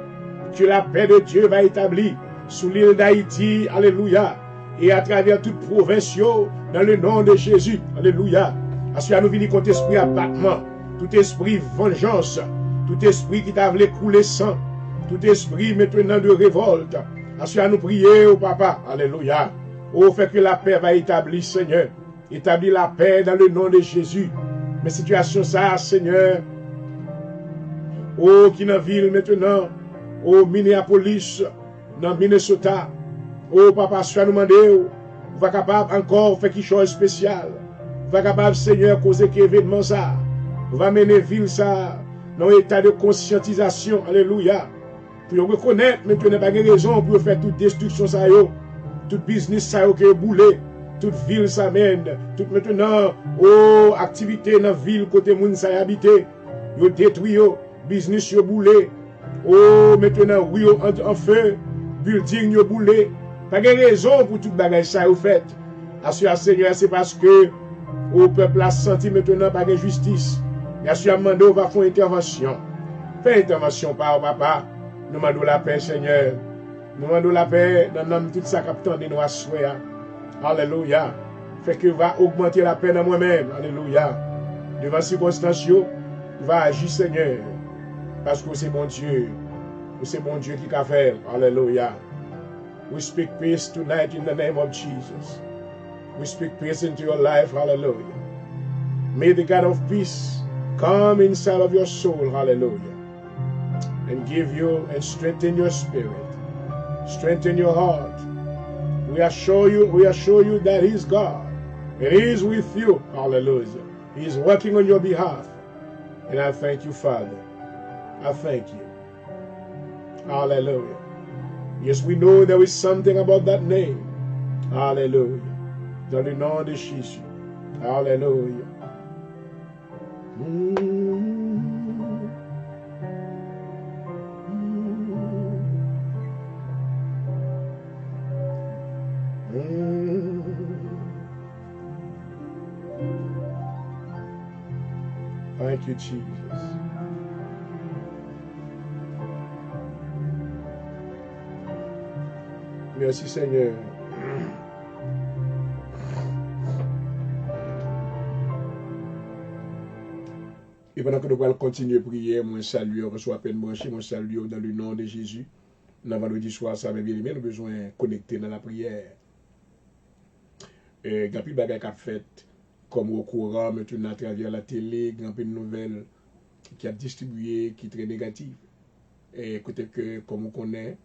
Speaker 1: Que la paix de Dieu va établir sur l'île d'Haïti. Alléluia. Et à travers toute province dans le nom de Jésus. Alléluia. Assurément nous venons contre esprit abattement, tout esprit vengeance, tout esprit qui t'a voulu couler sang. Tout esprit maintenant de révolte. Assurément nous prier au Papa. Alléluia. Oh, fait que la paix va établir, Seigneur. Établir la paix dans le nom de Jésus. Mais situation ça, Seigneur. Oh, qui dans la ville maintenant. Oh, Minneapolis, dans Minnesota. Oh, Papa, assurément nous demander. Vous êtes capable encore faire quelque chose de spécial. Vous êtes capable, Seigneur, causer qu'événement ça. Vous va mener ville ça dans un état de conscientisation. Alléluia. Pour reconnaître, mais tu n'as pas de raison pour faire toute destruction, ça y est, toute business, ça y est, qui est boulé, toute ville, ça mène, toute maintenant, oh, activité dans la ville, côté moun, ça y est habité, yo détruit, yo, business, yo boulé, oh, maintenant, oui, en feu, building, yo boulé, pas de raison pour toute bagage, ça y est fait. Assure, Seigneur, c'est parce que, au peuple a senti maintenant, pas de justice. Et assure, Mando va faire intervention. Fais intervention par papa. Nous demandons la paix, Seigneur. Nous demandons la paix dans l'âme tout ça capitaine de nous assoyer. Alléluia. Fait que va augmenter la paix dans moi-même. Alléluia. Devant ces circonstances, va agir, Seigneur. Parce que c'est mon Dieu. C'est mon Dieu qui a fait. Alléluia. We speak peace tonight in the name of Jesus. We speak peace into your life. Hallelujah. May the God of peace come inside of your soul. Hallelujah. And give you and strengthen your spirit, strengthen your heart. We assure you that He is God. And He is with you. Hallelujah. He is working on your behalf. And I thank you, Father. I thank you. Hallelujah. Yes, we know there is something about that name. Hallelujah. Dans le nom de Jésus. Hallelujah. Thank you, Jesus. Merci, Seigneur. Et pendant que nous allons continuer à prier, moi salue, reçois à peine branché, moi salue dans le nom de Jésus. Dans vendredi soir, ça m'a bien aimé, nous avons besoin de connecter dans la prière. Il y a plus de bagages qui fait, comme au courant, maintenant à travers la télé, il y a de nouvelles qui a distribué, qui sont très négatives. Et côté que, comme on connaît,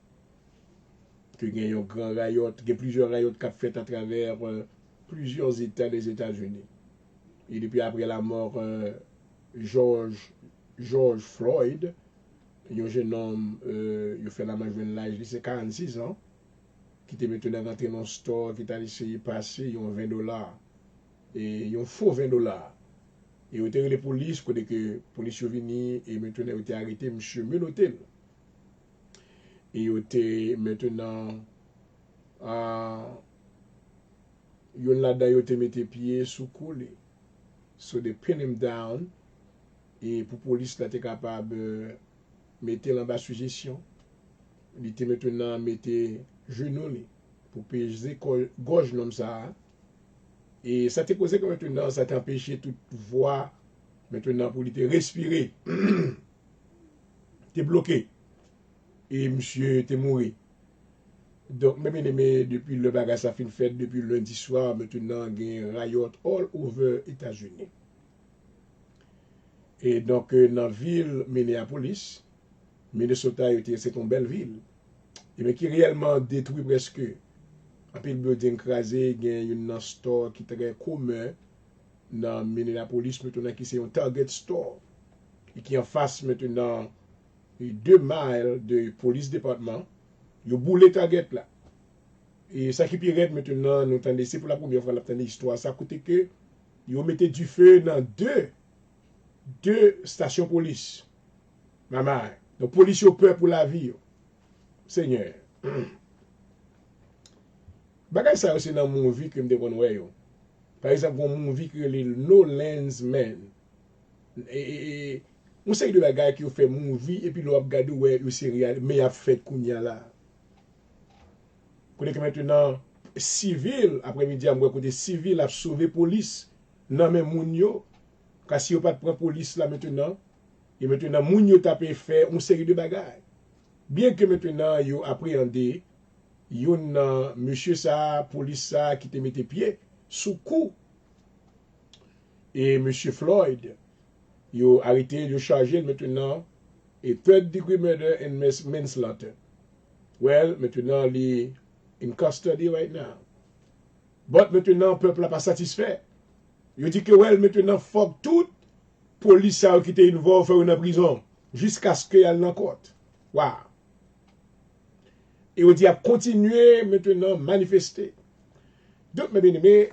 Speaker 1: qu'il y a un grand riot, il y a plusieurs riots qui ont fait à travers plusieurs États des États-Unis. Et depuis après la mort George Floyd, il y a un jeune homme, il a fait la majorité de l'âge, il a 46 ans, qui était maintenant rentré dans le store, qui a essayé de passer, ils ont $20. Et ils ont faux $20. Et ils ont été les polices, quand les polices sont venus, et maintenant ils ont été arrêtés, monsieur menotté. Et ils ont été maintenant, ils ont là-dedans, ils ont été mis les pieds sous coulé. So they pin him down, et pour la police, là, était capable de mettre en bas suggestion. Il était maintenant mettre genoux pour peser gauche comme ça. Et ça t'a causé que maintenant, ça t'a empêché toute voix maintenant pour lui respirer. T'es bloqué. Et monsieur t'es mort. Donc, même depuis le bagage, ça fait une fête, depuis lundi soir, maintenant, il y a un riot all over États-Unis. Et donc, dans la ville Minneapolis, Minnesota, c'est une belle ville. Et mais qui réellement détruit presque. Après le building écrasé, il y a une store qui est très commun dans Minneapolis, maintenant, qui c'est un Target Store. Et qui en face maintenant 2 miles de police département. Il y a boulé Target là. Et ça qui pirate maintenant, nous entendons, c'est pour la première fois que l'histoire. Ça coûte que ils ont mis du feu dans deux stations police. Maman, donc police ont peur pour la vie. Seigneur. Bagay ça aussi dans mon vie que me devons voir. Par exemple, mon vie que les No Lens Men. Et on sait de bagay qui ont fait mon vie et puis l'on regarde ouais c'est réel mais il a fait kounya là. Connais que maintenant civil après-midi à moi côté civil a sauvé police non mais moun yo car si on pas prendre police là maintenant et maintenant moun yo tapé fait une série de bagages. Bien que maintenant yo appréhendé yon monsieur ça police ça qui te mettait pied sous coup et monsieur Floyd yo arrêté yo chargé maintenant et third degree murder and manslaughter. Well, maintenant li in custody right now. But maintenant peuple n'a pas satisfait. Yo dit que well maintenant fuck tout police qui était involved faire une prison jusqu'à ce qu'il y ait dans court. Wow. Et on dit à continuer maintenant manifester. Donc mes bien-aimés,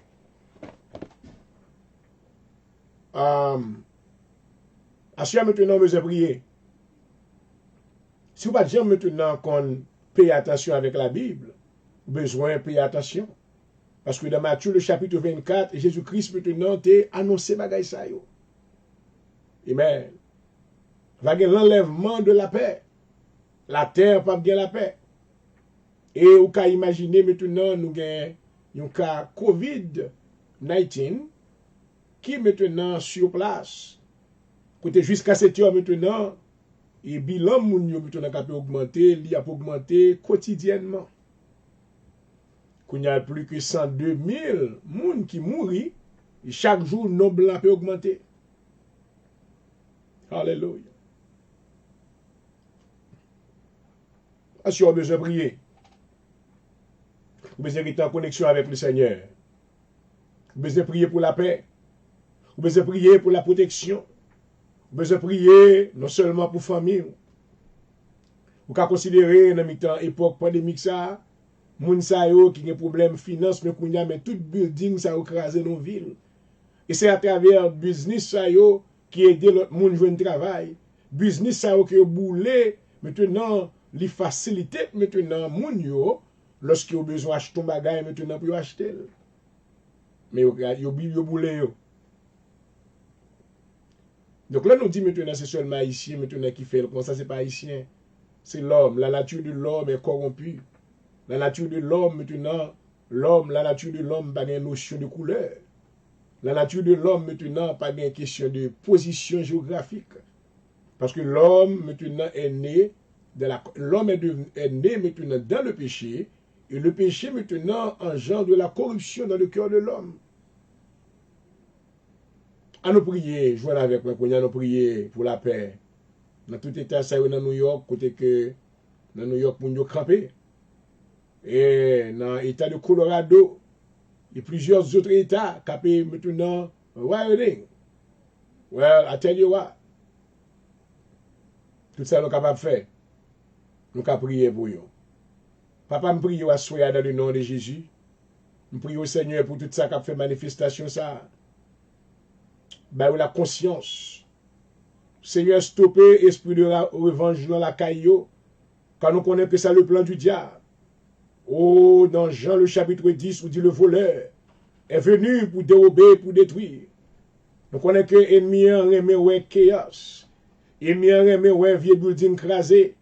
Speaker 1: assure maintenant besoin prier. Si vous ne pas maintenant qu'on paye attention avec la Bible, besoin de payer attention. Parce que dans Matthieu le chapitre 24, Jésus-Christ maintenant t'a annoncé bagay sa yo. Amen. Va y l'enlèvement de la paix. La terre pas bien la paix. Et vous pouvez imaginer maintenant nous avons un cas COVID-19 qui est maintenant sur place. Côté jusqu'à cette heure maintenant, et bilan moun yo maintenant a augmenté, il a augmenté quotidiennement. Qu'il y a plus que 102 000 moun qui mourent, et chaque jour nos blancs peut augmenter. Alléluia. Est-ce qu'on a besoin de prier? Vous besoin d'être en connexion avec le Seigneur. Vous besoin de prier pour la paix. Vous besoin de prier pour la protection. Vous besoin de prier non seulement pour la famille. Ou ka considérer dans mi-temps époque pandémique ça, moun sa yo qui gen problème finance mais kounya mais tout building ça écrasé dans ville. Et c'est à travers business ça yo qui aide l'autre moun joindre travail. Business ça yo qui boulé maintenant li facilite maintenant moun yo lorsqu'il a besoin d'acheter un bagage maintenant pour acheter. Mais yo boulé yo. Donc là nous dit maintenant c'est seulement haïtien maintenant qui fait comme ça c'est pas haïtien. C'est l'homme, la nature de l'homme est corrompue. La nature de l'homme maintenant, la nature de l'homme pas une notion de couleur. La nature de l'homme maintenant pas une question de position géographique. Parce que l'homme maintenant est né l'homme est né maintenant dans le péché et le péché maintenant engendre de la corruption dans le cœur de l'homme. À nous prier, jouer avec moi, à nous prier pour la paix. Dans tout état, ça y est dans New York, côté que dans New York, pour nous cramper. Et dans l'état de Colorado, et plusieurs autres états qui ont maintenant rioting. Well, I tell you what. Tout ça, nous sommes capables de faire. Nous sommes prier pour eux. Papa, je prie à soi dans le nom de Jésus. Je prie au Seigneur pour tout ça qui a fait manifestation, ça. Ben, la conscience. Seigneur, stopper esprit de revanche dans la caillou. Quand nous connaissons que c'est le plan du diable. Oh, dans Jean le chapitre 10, où dit le voleur est venu pour dérober, pour détruire. Nous connaissons que l'ennemi a remis ouais chaos. L'ennemi a remis ouais vieux building crasé.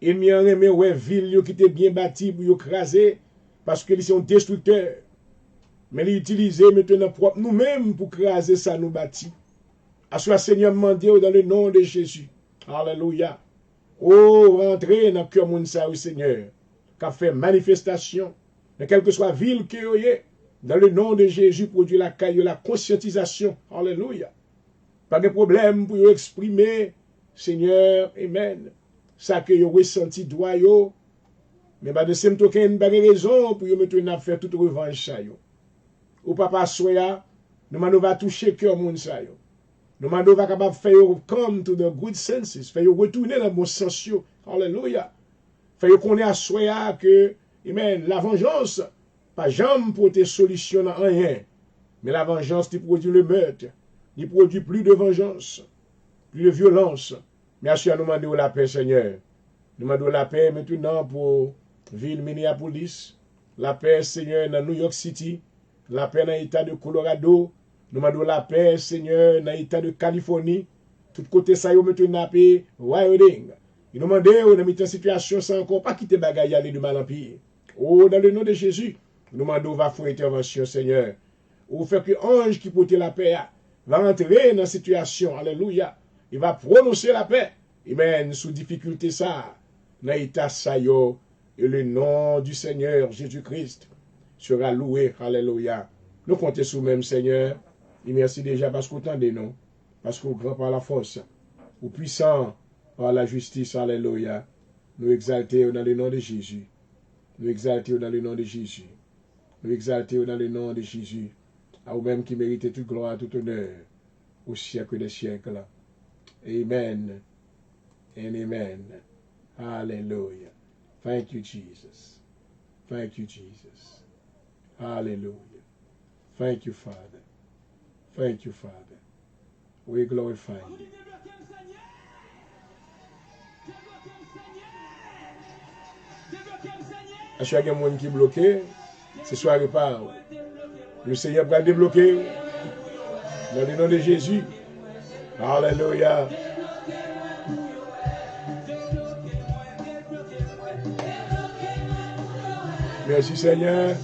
Speaker 1: L'ennemi a remis ouais ville qui était bien bâtie pour écraser. Parce que ils sont destructeurs. Mais ils utilisent maintenant propre nous-mêmes pour craser ça nous bâti. À ce Seigneur demandé dans le nom de Jésus. Alléluia. Oh, rentrez dans le cœur de ça, Seigneur. Qu'a fait manifestation. Mais quelle que soit la ville que vous êtes, dans le nom de Jésus, produit la caille, la conscientisation. Alléluia. Pas de problème pour vous exprimer, Seigneur. Amen. Ça que vous ressenti droit, mais pas de symptômes, pas de raison pour vous maintenant faire toute revanche. Ou papa soya, nous va toucher cœur de ça. Nous va capable faire come to the good senses, faire retourner dans le bon sens. Alléluia. Faire connaître à soya que, amen, la vengeance, pas jamais pour te solution à rien. Mais la vengeance, qui produit le meurtre, il produit plus de vengeance, plus de violence. Merci à nous demander la paix, Seigneur. Nous demandons la paix maintenant pour ville Minneapolis, la paix, Seigneur, dans New York City, la paix dans l'État de Colorado, nous demandons la paix, Seigneur, dans l'État de Californie, tout côté ça, nous mettons la paix, rioting. Nous demandons, dans une situation sans encore pas quitter bagaille aller de mal en pire. Oh, dans le nom de Jésus, nous demandons, va faire intervention, Seigneur. Ou faire que l'ange qui porte la paix va entrer dans la situation, alléluia. Il va prononcer la paix. Amen, sous difficulté ça, dans l'État ça, et le nom du Seigneur Jésus-Christ sera loué, alléluia. Nous comptons sur même, Seigneur. Et merci déjà parce qu'autant de nous, parce qu'au grand par la force, au puissant par la justice, alléluia. Nous exaltons dans le nom de Jésus. Nous exaltons dans le nom de Jésus. Nous exaltons dans le nom de Jésus. À vous-même qui méritez toute gloire, tout honneur, au siècle des siècles. Amen. And amen. Hallelujah. Thank you, Jesus. Thank you, Jesus. Hallelujah. Thank you, Father. Thank you, Father. We glorify you. À chaque monde qui est bloqué, ce soir repart. Le Seigneur va débloquer dans le nom de Jésus. Alléluia. Merci Seigneur.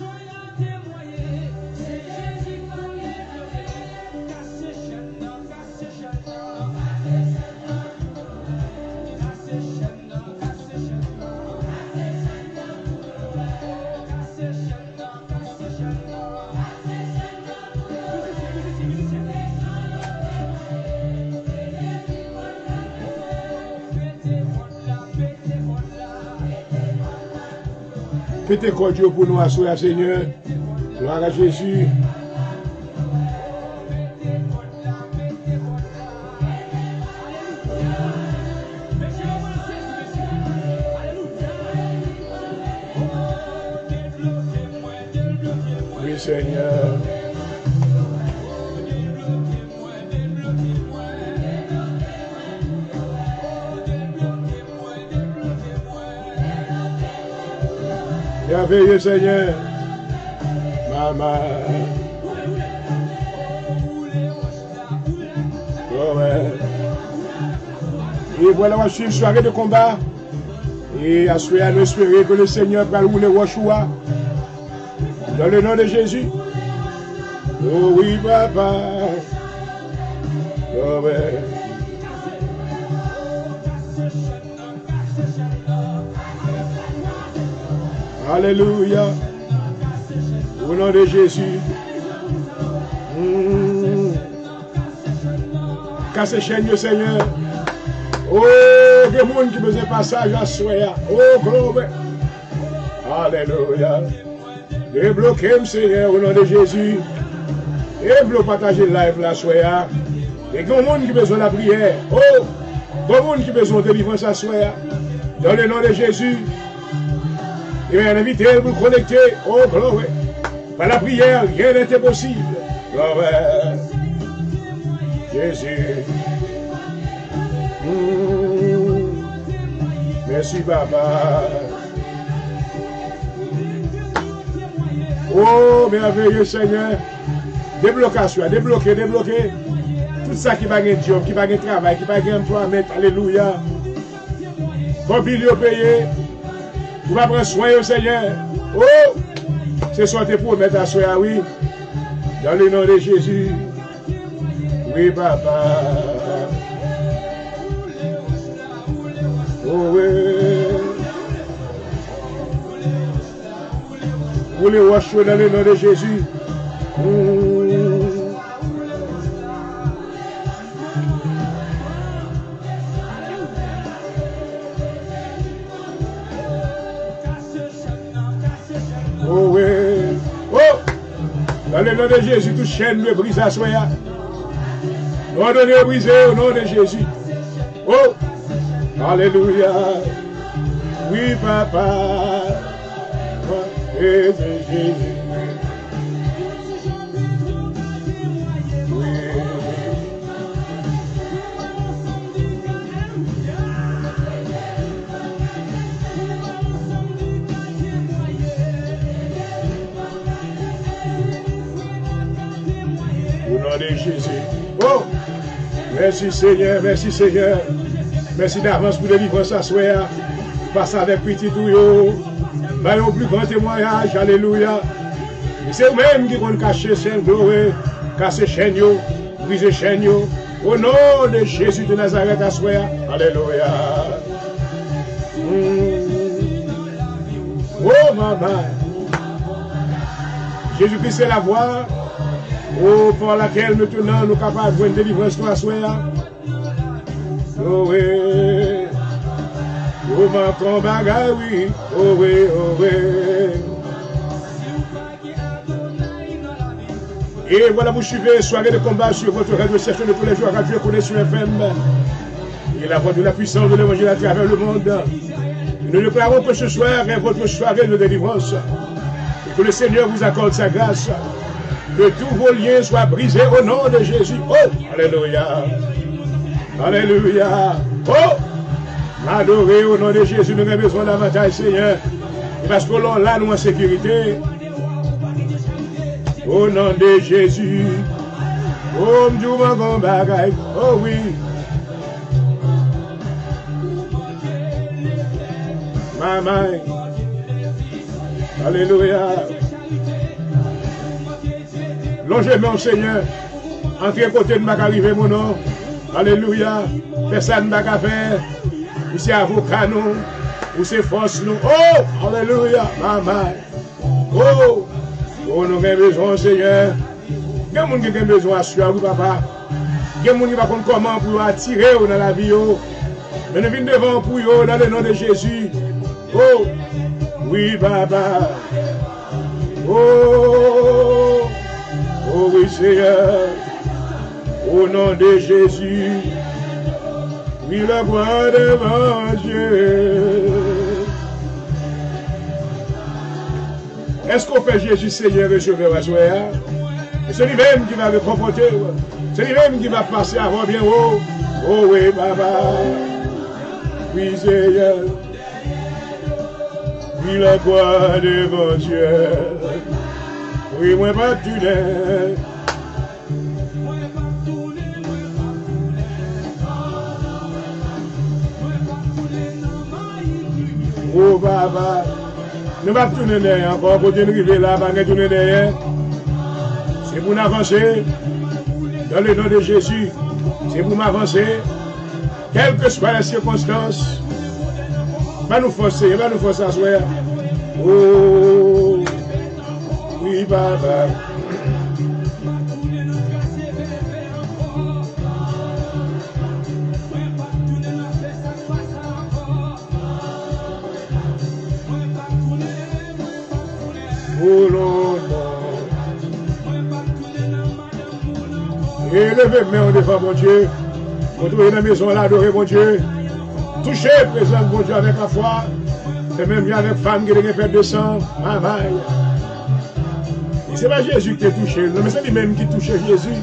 Speaker 1: Pétez quoi Dieu pour nous assurer, Seigneur. Gloire à Jésus. Seigneur. Merveilleux Seigneur. Maman. Oh ouais. Et voilà, on va suivre une soirée de combat. Et à souhaiter, à nous espérer que le Seigneur va rouler Washua. Dans le nom de Jésus. Oh oui, papa. Oh ouais. Alléluia. Au nom de Jésus. Casse chaîne, Seigneur. Oh, il y a des gens qui besoin de passage à soi. Oh, gloire. Alléluia. Débloquez, Seigneur, au nom de Jésus. Débloquez, partagez le live là, soi. Et il y a des gens qui besoin de la prière. Oh, il y a des gens qui besoin de délivrance à soi. Dans le nom de Jésus. Et bien, invitez vous connecter. Oh, gloire. Par la prière, rien n'est impossible. Gloire. Jésus. Merci, Papa. Oh, merveilleux Seigneur. Déblocation, débloquer. Tout ça qui va gagner job, qui va gagner travail, qui va gagner emploi. Alléluia. Bon, billet payé. Vous va prendre soin au Seigneur. Oh, c'est soit tes promesses à soi, oui. Dans le nom de Jésus. Oui, Papa. Oh, oui. Vous les wachez dans le nom de Jésus. Oh oui. Oh! Dans le nom de Jésus, toute chaîne de brise à soi. Ordonnez briser au nom de Jésus. Oh! Alléluia. Oui, Papa. Et de Jésus. Oui. Au nom de Jésus. Oh! Merci Seigneur, merci Seigneur. Merci d'avance pour délivrer à soi. Passe avec petit touyo. Mais au plus grand témoignage, alléluia. C'est vous-même qui vont cacher cette gloire, casser chaîne, briser chaîne. Au nom de Jésus de Nazareth à soi. Alléluia. Oh maman. Jésus-Christ c'est la voie. Oh, par laquelle maintenant nous sommes capables de voir une délivrance à soi. Oh oui. Oh ma combat, oui. Oh oui, oh oui. Et voilà, vous suivez soirée de combat sur votre radio session de tous les jours, Radio Connexion FM. Et la voix de la puissance de l'évangile à travers le monde. Nous déclarons que ce soir est votre soirée de délivrance. Et que le Seigneur vous accorde sa grâce. Que tous vos liens soient brisés au nom de Jésus. Oh, alléluia. Alléluia. Oh, adorer au nom de Jésus. Nous avons besoin davantage, Seigneur. Parce que l'on là, nous en sécurité. Au nom de Jésus. Oh, oh oui. Maman. Alléluia. Longez-moi, Seigneur. Entrez côté de ma arrivé, mon nom. Alléluia. Personne n'a qu'à faire. Ou c'est avocat, nous. Ou c'est force, nous. Oh, alléluia. Maman. Oh, oh, nous avons besoin, Seigneur. Il y a des gens qui ont besoin de soi, oui, papa. Il y a des gens qui ne savent pas comment pour attirer dans la vie. Mais nous venons devant pour eux dans le nom de Jésus. Oh, oui, papa. Oh, oh oui, Seigneur. Au nom de Jésus. Oui, la voix devant Dieu. Est-ce qu'on fait Jésus Seigneur et Sauveur à soi? C'est lui-même qui va me comporter. C'est lui-même qui va passer avant bien haut. Oh oui, Baba. Oui, Seigneur. Oui, la croix devant Dieu. Oui, moi, pas tu l'es. Oh, Baba. Ne va pas tourner derrière encore. Quand tu arrives là, va tourner derrière. C'est pour m'avancer dans le nom de Jésus. C'est pour m'avancer, quelles que soient les circonstances. Va nous forcer à soi. Oh, oui, Baba. Oh, non, non. Et levez-moi devant mon Dieu. Vous trouvez dans la maison là, adorer mon Dieu. Touchez, présent mon Dieu avec la foi. C'est même bien avec femme qui a fait de sang. Maman. Ce n'est pas Jésus qui est touché, mais c'est lui-même qui touche Jésus.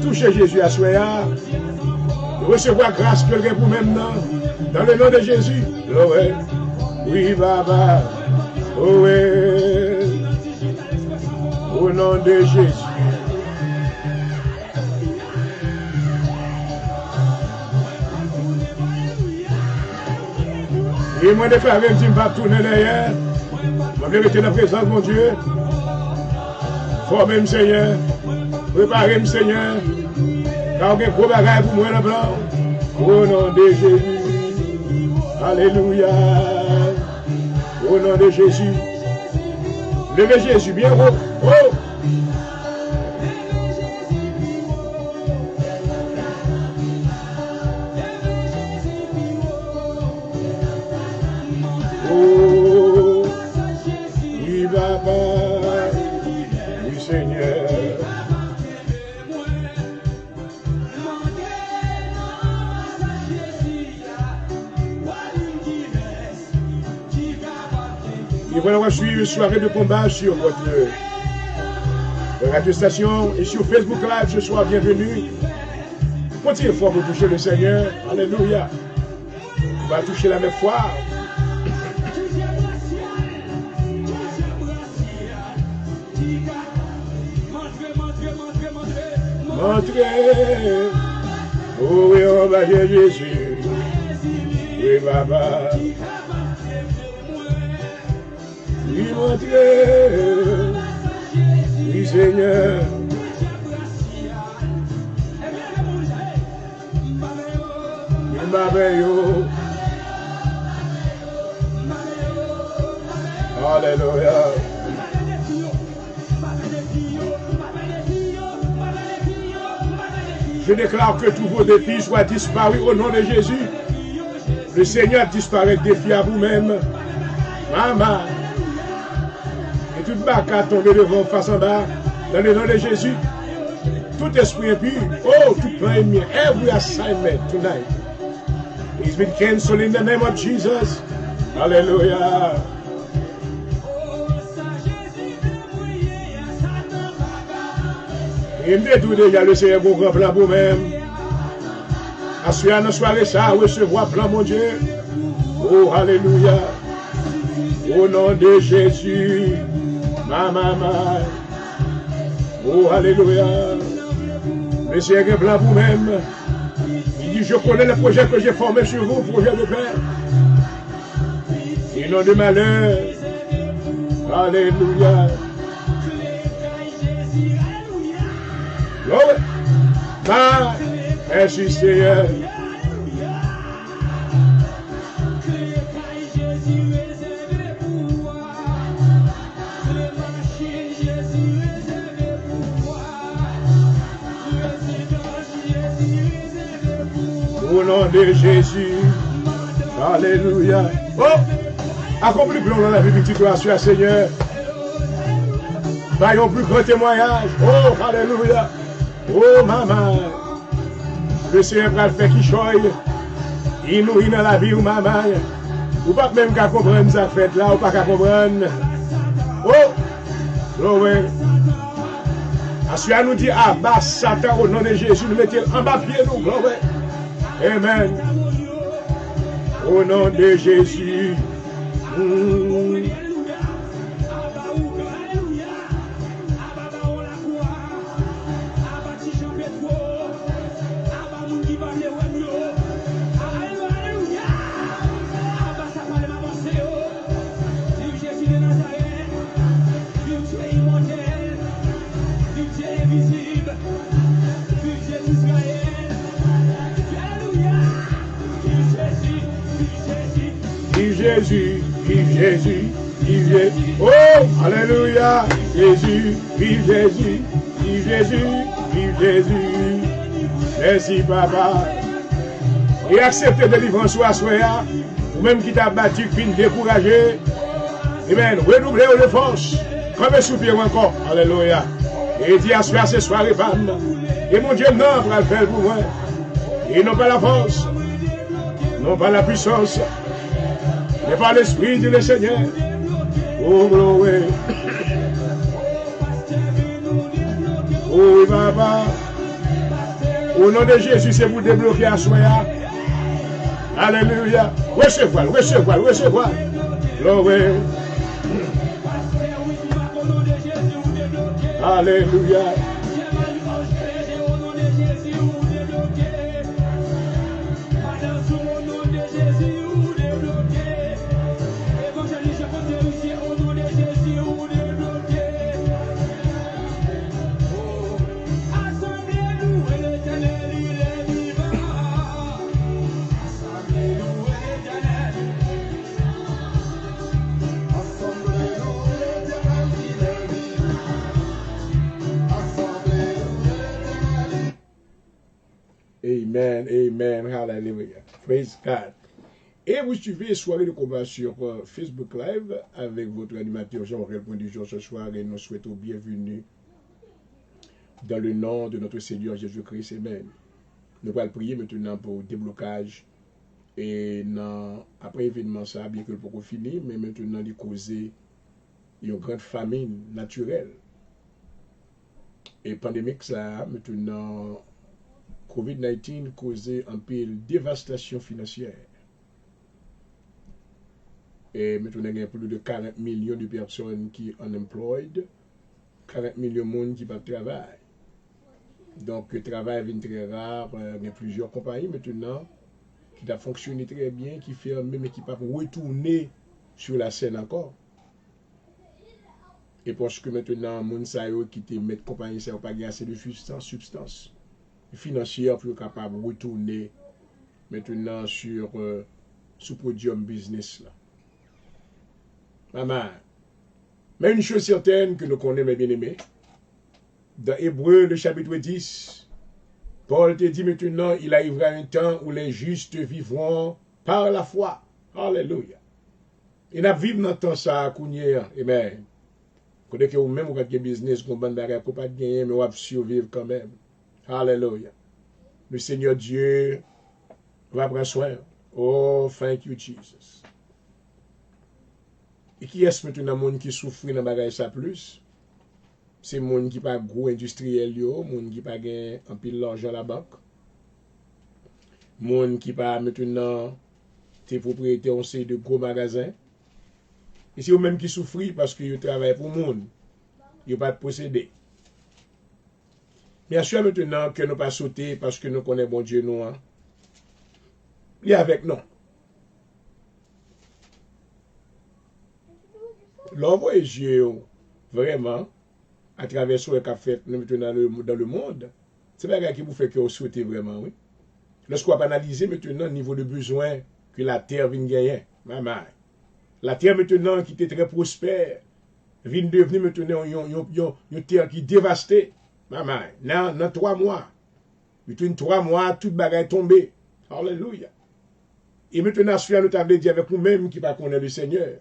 Speaker 1: Touchez Jésus à soi. Recevoir grâce que pour maintenant. Dans le nom de Jésus. Oh oui. Oui, Baba. Oh oui. Au nom de Jésus. Et moi, déclaré, je ne vais pas tourner derrière. Je vais rester dans la présence de mon Dieu. Formez-moi, Seigneur. Préparez-moi, Seigneur. Car il y a un gros bagage pour moi, le blanc. Au nom de Jésus. Alléluia. Au nom de Jésus. Levez Jésus bien haut. Oh! Oh, oui, Baba, oui, Seigneur. Et voilà, on va suivre une soirée de combat sur votre radio station et sur Facebook Live ce soir. Bienvenue. Continuez fort pour toucher le Seigneur. Alléluia. On va toucher la même foi. Montrez, oh oui, on va dire Jésus, oui, Baba, oui, montrez, oui, Seigneur, oui, Baba, yo, alléluia. Je déclare que tous vos défis soient disparus au nom de Jésus. Le Seigneur disparaît défi à vous-même. Maman. Et toute baka tomber devant face en bas. Dans le nom de Jésus. Tout esprit impur. Oh, tout plan mien. Every assignment tonight is been cancelled in the name of Jesus. Hallelujah. Et me tout déjà le Seigneur pour grand plan pour même. Assurez dans soirée ça, recevoir plan mon Dieu. Oh, alléluia. Au nom de Jésus. Ma maman. Oh, alléluia. Le Seigneur a un plan pour même. Il dit, je connais le projet que j'ai formé sur vous, projet de paix. Et non de malheur. Alléluia. Glory. Merci Seigneur. Au nom de Jésus. Alléluia. Oh! Accomplis plus dans la vie de situation, Seigneur. Voyons plus grand témoignage. Oh, alléluia. Oh, maman. Le Seigneur va le faire qui choye. Il nourrit dans la vie, maman. Ou pas même qu'à comprendre ça fait là, ou pas qu'à comprendre. Oh ouais. Assuya nous dit, ah, bas Satan au nom de Jésus, nous mettons en bas pied nous, gloire. Amen. Au nom de Jésus. Jésus, vive Jésus, vive Jésus. Oh, alléluia, Jésus, vive Jésus, vive Jésus, vive Jésus. Merci, papa. Et acceptez délivrance à soi, ou même qui t'a battu, qui t'a découragé. Amen. Renouvelez les forces. Comme un soupir encore. Alléluia. Et dit à soi ce soir et femme. Et mon Dieu, non, pour le faire pour moi. Et non pas la force, non pas la puissance, mais par l'Esprit du Seigneur. Oh, gloire. Oh, oui, papa. Au nom de Jésus, c'est vous débloquer à soi. Alléluia. Recevoir, recevoir, recevoir. Gloire. Alléluia. Amen, amen, hallelujah. Praise God. Et vous suivez Soirée de combat sur Facebook Live avec votre animateur Jean-Marie Point du jour ce soir et nous souhaitons bienvenue dans le nom de notre Seigneur Jésus-Christ. Amen. Nous allons prier maintenant pour déblocage et après l'événement ça, bien que le pourra finir, mais maintenant il causer une grande famine naturelle. Et pandémique ça, maintenant COVID-19 causé un peu de dévastation financière. Et maintenant, il y a plus de 40 millions de personnes qui sont unemployed, 40 millions de monde qui ne travaillent pas. Donc, le travail est très rare. Il y a plusieurs compagnies maintenant qui ont fonctionné très bien, qui ferment, mais qui ne peuvent pas retourner sur la scène encore. Et parce que maintenant, les gens qui te mettent compagnie, ça n'a pas assez de substance financière pour être capable de retourner maintenant sur ce podium business là. Maman. Mais une chose certaine que nous connaissons, mes bien-aimés, dans Hébreu, le chapitre 10, Paul te dit maintenant, il arrivera un temps où les justes vivront par la foi. Alléluia. Et nous vivons dans le temps ça, amen. Quand vous même vous avez un business, vous n'avez pas de gagner, mais vous avez survivre quand même. Alléluia. Le Seigneur Dieu va prendre soin. Oh, thank you, Jesus. Et qui est-ce maintenant le monde qui souffre dans le bagage ça plus? C'est le monde qui n'a pas gros industriel, le monde qui n'a pas un pile d'argent à la banque. Le monde qui n'a pas maintenant tes propriétés, on sait de gros magasins. Et c'est eux-mêmes qui souffrent parce qu'ils travaillent pour le monde. Ils n'ont pas de posséder. Bien sûr, maintenant que nous pas sauter parce que nous connaissons bon Dieu, nous. Hein. Il est avec nous. L'envoyer Dieu, vraiment, à travers ce qu'a fait maintenant dans le monde, c'est pas qui vous fait que vous souhaitez vraiment, oui. Lorsqu'on va analyser maintenant le niveau de besoin que la terre vient gagner, maman. La terre maintenant qui était très prospère, vient devenir maintenant une terre qui est dévastée. Maman, dans 3 mois, depuis 3 mois, toute bagaille est tombée. Alléluia. Et maintenant, celui-là, nous t'avons dit avec nous-mêmes qui va connaître le Seigneur.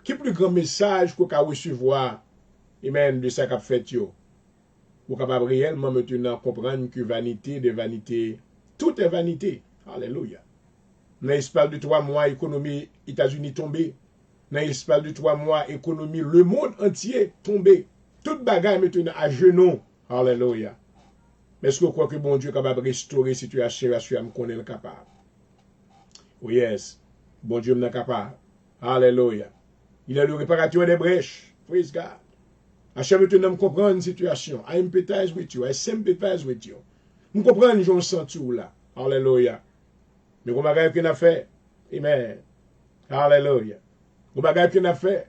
Speaker 1: Qui est le plus grand message qu'on a recevoir, amen, de ça qu'a fait yo? Pour capable réellement maintenant comprendre que vanité de vanité, tout est vanité. Alléluia. Dans l'espace de 3 mois, économie États-Unis tombée. Dans l'espace de 3 mois, économie, le monde entier tombé. Toute bagaille maintenant à genoux. Alléluia. Mais est-ce que vous croyez que bon Dieu est capable de restaurer la situation qu'on est capable? Oui, yes. Bon Dieu est capable. Alléluia. Il est le réparateur des brèches. Praise God. Hachem maintenant me comprendre une situation. I empathize with you. I sympathize with you. Je comprends que je me sens tout là. Alléluia. Mais vous m'avez qu'on a fait. Amen. Alléluia. Vous m'avez qu'on a fait.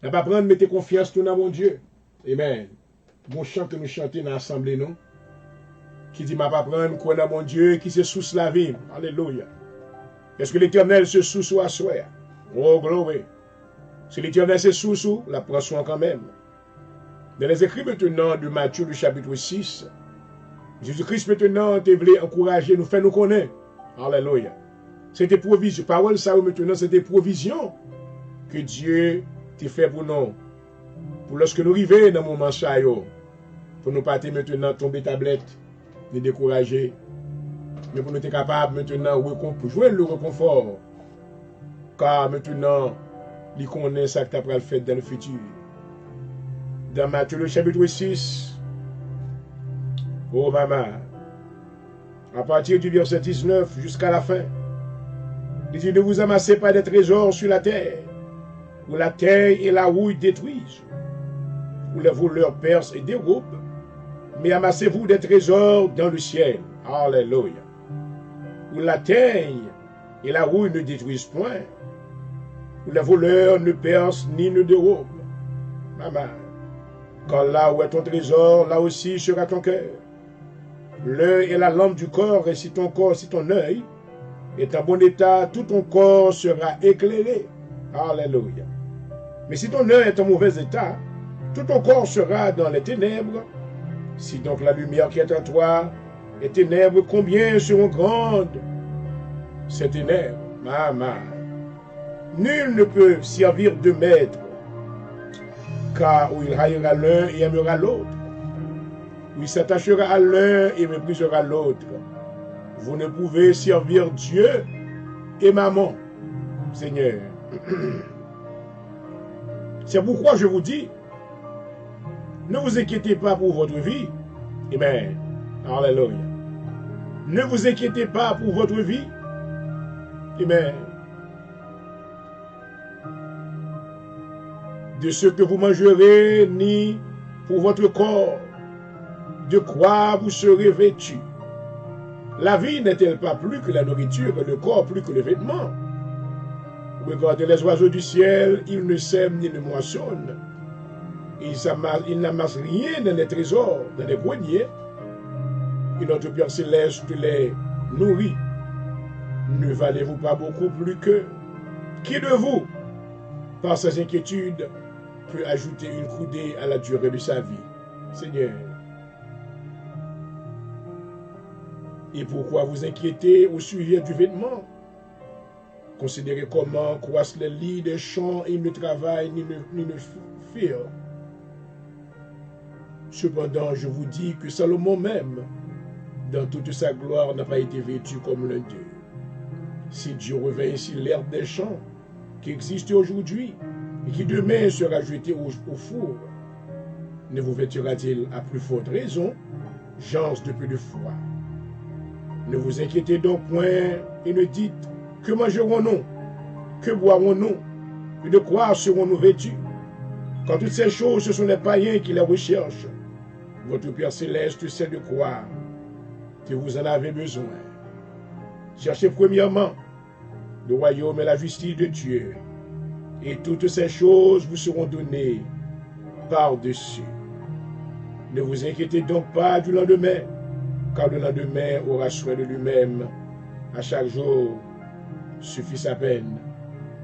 Speaker 1: N'a pas prendre, mettez confiance tout dans mon Dieu. Amen. Bon chant que nous chantons dans l'assemblée, non? Qui dit, m'a pas prendre, quoi dans mon Dieu, qui se sous la vie. Alléluia. Est-ce que l'Éternel se sous à soi? Oh, glory. Si l'Éternel se sous, la prend soin quand même. Dans les écrits maintenant de Matthieu, du chapitre 6, Jésus-Christ maintenant te voulait encourager, nous faire nous connaître. Alléluia. C'était provision. Parole ça maintenant, c'était provision que Dieu t'a fait pour nous. Pour lorsque nous arrivons dans le moment ça, pour nous pas maintenant tomber tablette, nous décourager, mais pour nous être capables maintenant de jouer le réconfort. Car maintenant, il connaît ça que tu as fait dans le futur. Dans Matthieu, le chapitre 6, oh maman, à partir du verset 19 jusqu'à la fin, il dit, ne vous amassez pas des trésors sur la terre, où la terre et la rouille détruisent, où les voleurs percent et dérobent, mais amassez-vous des trésors dans le ciel. Alléluia. Où la terre et la rouille ne détruisent point, où les voleurs ne percent ni ne dérobent. Maman, car là où est ton trésor, là aussi sera ton cœur. L'œil est la lampe du corps, et si ton corps, si ton œil est en bon état, tout ton corps sera éclairé. Alléluia. Mais si ton œil est en mauvais état, tout ton corps sera dans les ténèbres. Si donc la lumière qui est en toi est ténèbres, combien seront grandes ces ténèbres? Maman. Nul ne peut servir de maître, car où il haïra l'un et aimera l'autre, où il s'attachera à l'un et méprisera l'autre. Vous ne pouvez servir Dieu et maman, Seigneur. C'est pourquoi je vous dis, ne vous inquiétez pas pour votre vie. Amen. Alléluia. Ne vous inquiétez pas pour votre vie. Amen. De ce que vous mangerez, ni pour votre corps, de quoi vous serez vêtus. La vie n'est-elle pas plus que la nourriture, et le corps plus que le vêtement? Regardez les oiseaux du ciel, ils ne sèment ni ne moissonnent. Ils n'amassent rien dans les trésors, dans les greniers. Et notre Père Céleste les nourrit. Ne valez-vous pas beaucoup plus que? Qui de vous, par ses inquiétudes, peut ajouter une coudée à la durée de sa vie? Seigneur. Et pourquoi vous inquiétez au sujet du vêtement? Considérez comment croissent les lits des champs, ils ne travaillent ni ne firent. Cependant, je vous dis que Salomon même, dans toute sa gloire, n'a pas été vêtu comme l'un d'eux. Si Dieu revêt ainsi l'herbe des champs, qui existe aujourd'hui, et qui demain sera jeté au four, ne vous vêtira-t-il à plus forte raison, gens de peu de foi? Ne vous inquiétez donc point et ne dites, que mangerons-nous? Que boirons-nous? Et de quoi serons-nous vêtus? Quand toutes ces choses, ce sont les païens qui les recherchent. Votre Père Céleste sait de quoi que vous en avez besoin. Cherchez premièrement le royaume et la justice de Dieu, et toutes ces choses vous seront données par-dessus. Ne vous inquiétez donc pas du lendemain, car le lendemain aura soin de lui-même. À chaque jour suffit sa peine.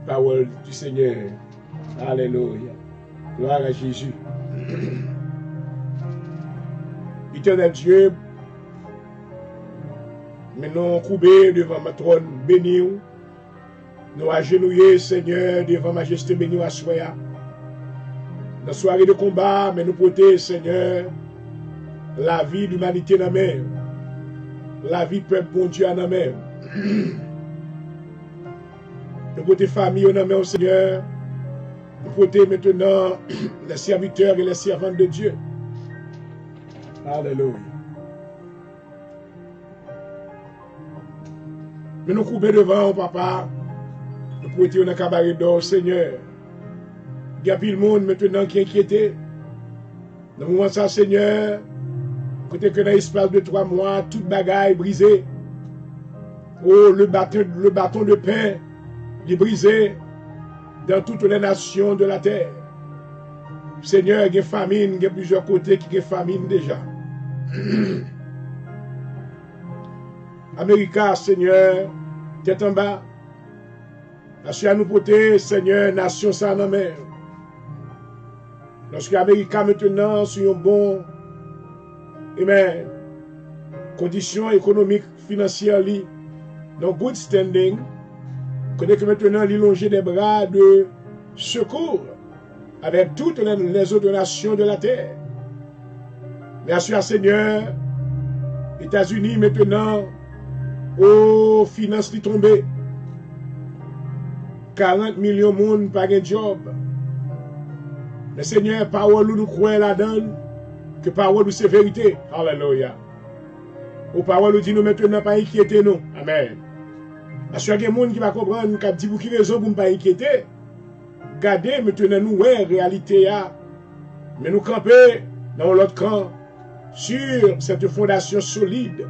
Speaker 1: Parole du Seigneur. Alléluia. Gloire à Jésus. Éternel Dieu, maintenant courbés devant ma trône béni, nous agenouillés, Seigneur, devant majesté béni à soi. Dans la soirée de combat, mais nous porter, Seigneur, la vie de l'humanité dans la mer, la vie peuple bon Dieu dans la mer. Nous porter famille au nom au Seigneur. Nous porter maintenant les serviteurs et les servantes de Dieu. Alléluia. Nous nous coupons devant, papa. Nous porter dans le cabaret d'or, Seigneur. Il y a plus le monde maintenant qui est inquiété. Dans le moment ça, Seigneur, côté que dans l'espace de 3 mois, toute bagaille brisée. Oh, le bâton de pain est brisé dans toutes les nations de la terre. Seigneur, il y a famine, il y a plusieurs côtés qui ont famine déjà. Amérique, Seigneur, tête en bas. Parce à nous porter, Seigneur, nation sans la mer. Lorsque l'Amérique maintenant, sur une bonne conditions économiques, financières, dans good standing, connaît que maintenant, il longe des bras de secours avec toutes les autres nations de la terre. Merci à Seigneur, États-Unis maintenant, aux finances qui tombent. 40 millions de monde pas de job. Le Seigneur, parole nous croit là-dedans, que parole nous c'est vérité. Alléluia. Aux paroles nous dit nous maintenant pas inquiéter nous. Amen. Parce qu'il y a des gens qui va comprendre qui dit pour qui raison pour ne pas inquiéter. Gardez maintenant nous ouais réalité mais nous camper dans l'autre camp sur cette fondation solide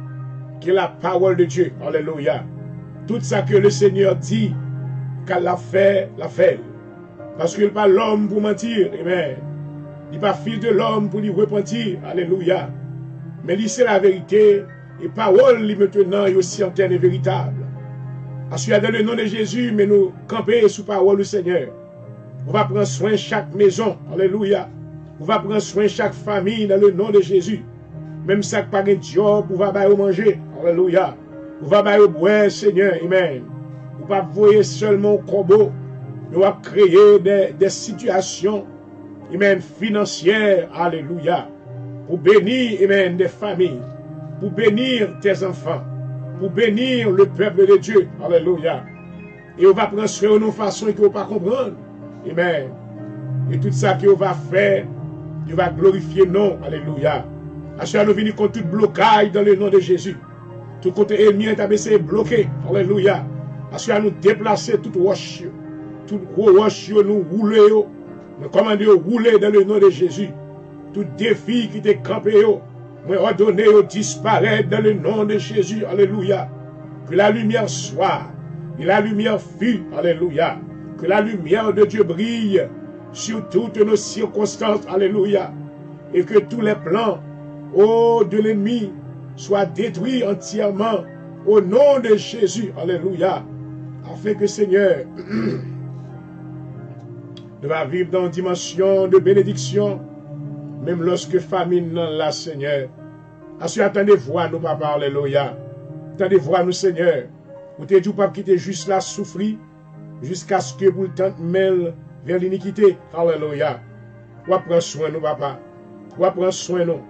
Speaker 1: qui est la parole de Dieu. Alléluia. Tout ça que le Seigneur dit qu'elle l'a fait, l'a fait. Parce qu'il n'est pas l'homme pour mentir. Amen. Il n'est pas fils de l'homme pour lui repentir. Alléluia. Mais il c'est la vérité. Et parole, lui maintenant, est aussi antenne et véritable. Parce qu'il y a dans le nom de Jésus, mais nous camper sous parole du Seigneur. On va prendre soin de chaque maison. Alléluia. On va prendre soin de chaque famille dans le nom de Jésus. Même ça qui pas de job, on va bailler manger. Alléluia. On va bailler boire, Seigneur. Amen. On va pas voyer seulement au combo. Nous allons créer des situations, amen, financières. Alléluia. Pour bénir, amen, des familles. Pour bénir tes enfants. Pour bénir le peuple de Dieu. Alléluia. Et on va prendre soin de nos façons qu'on ne peut pas comprendre. Amen. Et tout ça qu'on va faire, il va glorifier non. Alléluia. À ce nous venons contre tout blocage dans le nom de Jésus. Tout côté ennemi est abaissé bloqué. Alléluia. À ce nous déplacer tout roche. Tout roche nous rouler. Nous commandons rouler dans le nom de Jésus. Tout défi qui t'est campé. Nous ordonnons disparaître dans le nom de Jésus. Alléluia. Que la lumière soit. Et la lumière fut. Alléluia. Que la lumière de Dieu brille sur toutes nos circonstances. Alléluia. Et que tous les plans de l'ennemi soient détruits entièrement au nom de Jésus. Alléluia. Afin que Seigneur nous va vivre dans une dimension de bénédiction, même lorsque famine là, Seigneur. Assis, attendez voir nous, papa. Alléluia. Attendez voir nous, Seigneur. Vous t'es dit pas quitter juste là souffrir jusqu'à ce que vous le tente mêle vers l'iniquité. Alléluia. Vous prendre soin nous, papa. Vous prendre soin nous.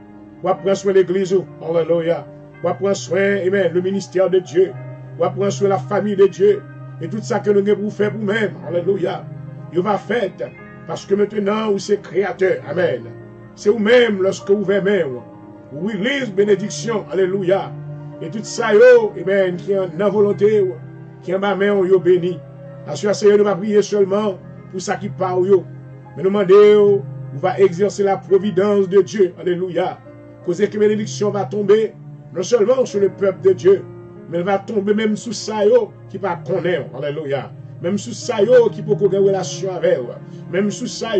Speaker 1: Vous prendre soin de l'église. Alléluia. Vous prendre soin, amen, le ministère de Dieu. Vous prendre soin de la famille de Dieu. Et tout ça que nous avons pour faire pour nous-mêmes. Alléluia. Il va faire parce que maintenant vous êtes créateur. Amen. C'est vous-même lorsque vous venez même. Vous release bénédiction. Alléluia. Et tout ça, amen, qui est en volonté, qui est en ma main, vous béni. Assurez Seigneur, nous va prier seulement pour ça qui parle. Mais nous demandons, vous va exercer la providence de Dieu. Alléluia. Cause que bénédiction va tomber, non seulement sur le peuple de Dieu, mais elle va tomber même sous ça qui va connaître. Alléluia. Même sous ça qui peut avoir une relation avec. Même sous ça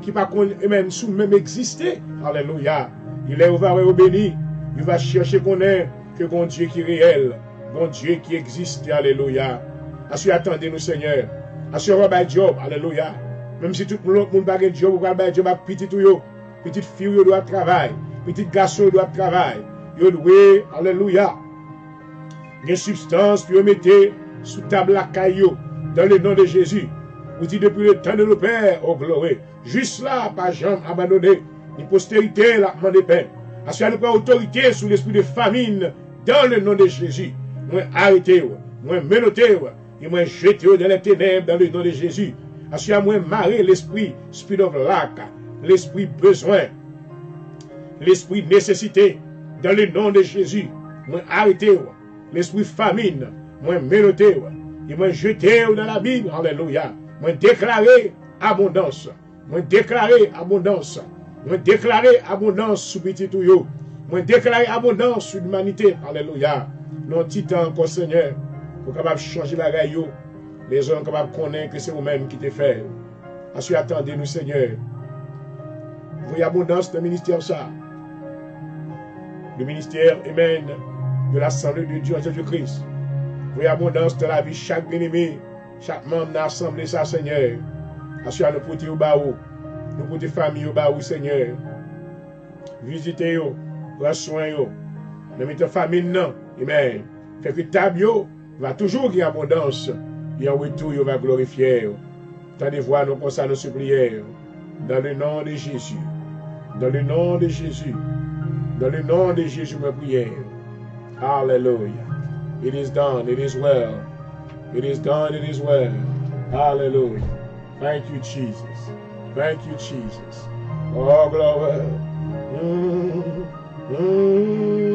Speaker 1: qui va même sous même exister. Alléluia. Il est ouvert au béni. Il va chercher connaître que bon Dieu qui est réel. Bon Dieu qui existe. Alléluia. Assurez, attendez-nous, Seigneur. Assurez, va job. Alléluia. Même si tout le monde n'a pas de job, va job à petit tout. Petite fille doit travailler. Petit garçon doit travailler. Il doit, alléluia. Une substance pour mettre sous table la caillou dans le nom de Jésus. Vous dites depuis le temps de nos pères, oh gloire. Juste là, pas jamais abandonné. Ni postérité, la main des pères. Parce qu'il y a pas autorité sous l'esprit de famine dans le nom de Jésus. Moi arrêtez, moi menotez, Et moi jeté dans les ténèbres dans le nom de Jésus. Assis à moi marrer l'esprit, spirit of lack, l'esprit besoin, l'esprit nécessité, dans le nom de Jésus. Moi arrêté, l'esprit famine, moi ménoté, et moi jeté dans la Bible, alléluia. Moi déclaré abondance, moi déclaré abondance, moi déclaré abondance sous petit tout yo. Moi déclaré abondance sur l'humanité, alléluia. Non titan encore Seigneur, pour capable changer la gaille, les hommes capables de connaître que c'est vous-même qui te fait. Ensuite, attendez-nous, Seigneur. Voyez abondance dans le ministère, ça. Le ministère, amen, de l'Assemblée de Dieu en Jésus-Christ. Voyez abondance dans la vie, chaque bien-aimé, chaque membre de l'Assemblée, ça, Seigneur. Ensuite, nous porter au bas, nous porter famille au bas, Seigneur. Visitez-vous, prenez soin, nous mettons famille, non, amen. Fait que tabio va toujours gagner abondance. Et en retour, il va glorifier. Tendez voir nous comme ça nos prières. Dans le nom de Jésus. Dans le nom de Jésus. Dans le nom de Jésus, ma prière. Hallelujah. It is done. It is well. It is done. It is well. Hallelujah. Thank you, Jesus. Thank you, Jesus. Oh, glory. Glory.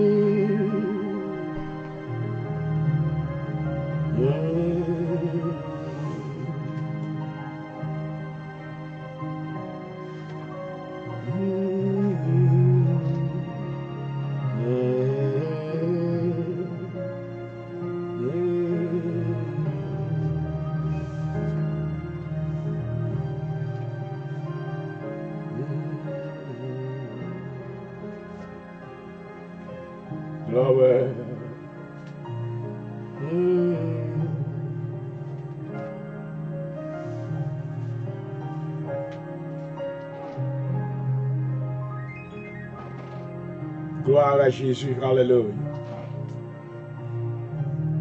Speaker 1: Gloire à Jésus, alléluia.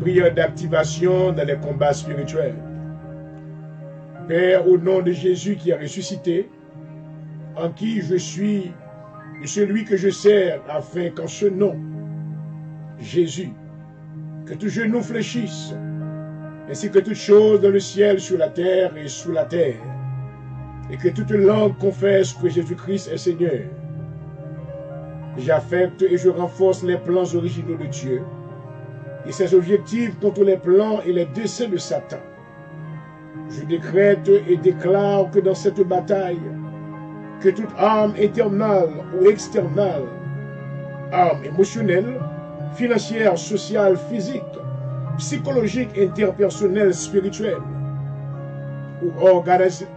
Speaker 1: Prière d'activation dans les combats spirituels. Père, au nom de Jésus qui a ressuscité, en qui je suis et celui que je sers, afin qu'en ce nom, Jésus, que tout genou fléchisse, ainsi que toute chose dans le ciel, sur la terre et sous la terre, et que toute langue confesse que Jésus-Christ est Seigneur. J'affecte et je renforce les plans originaux de Dieu et ses objectifs contre les plans et les desseins de Satan. Je décrète et déclare que dans cette bataille, que toute arme interne ou externe, arme émotionnelle, financière, sociale, physique, psychologique, interpersonnelle, spirituelle ou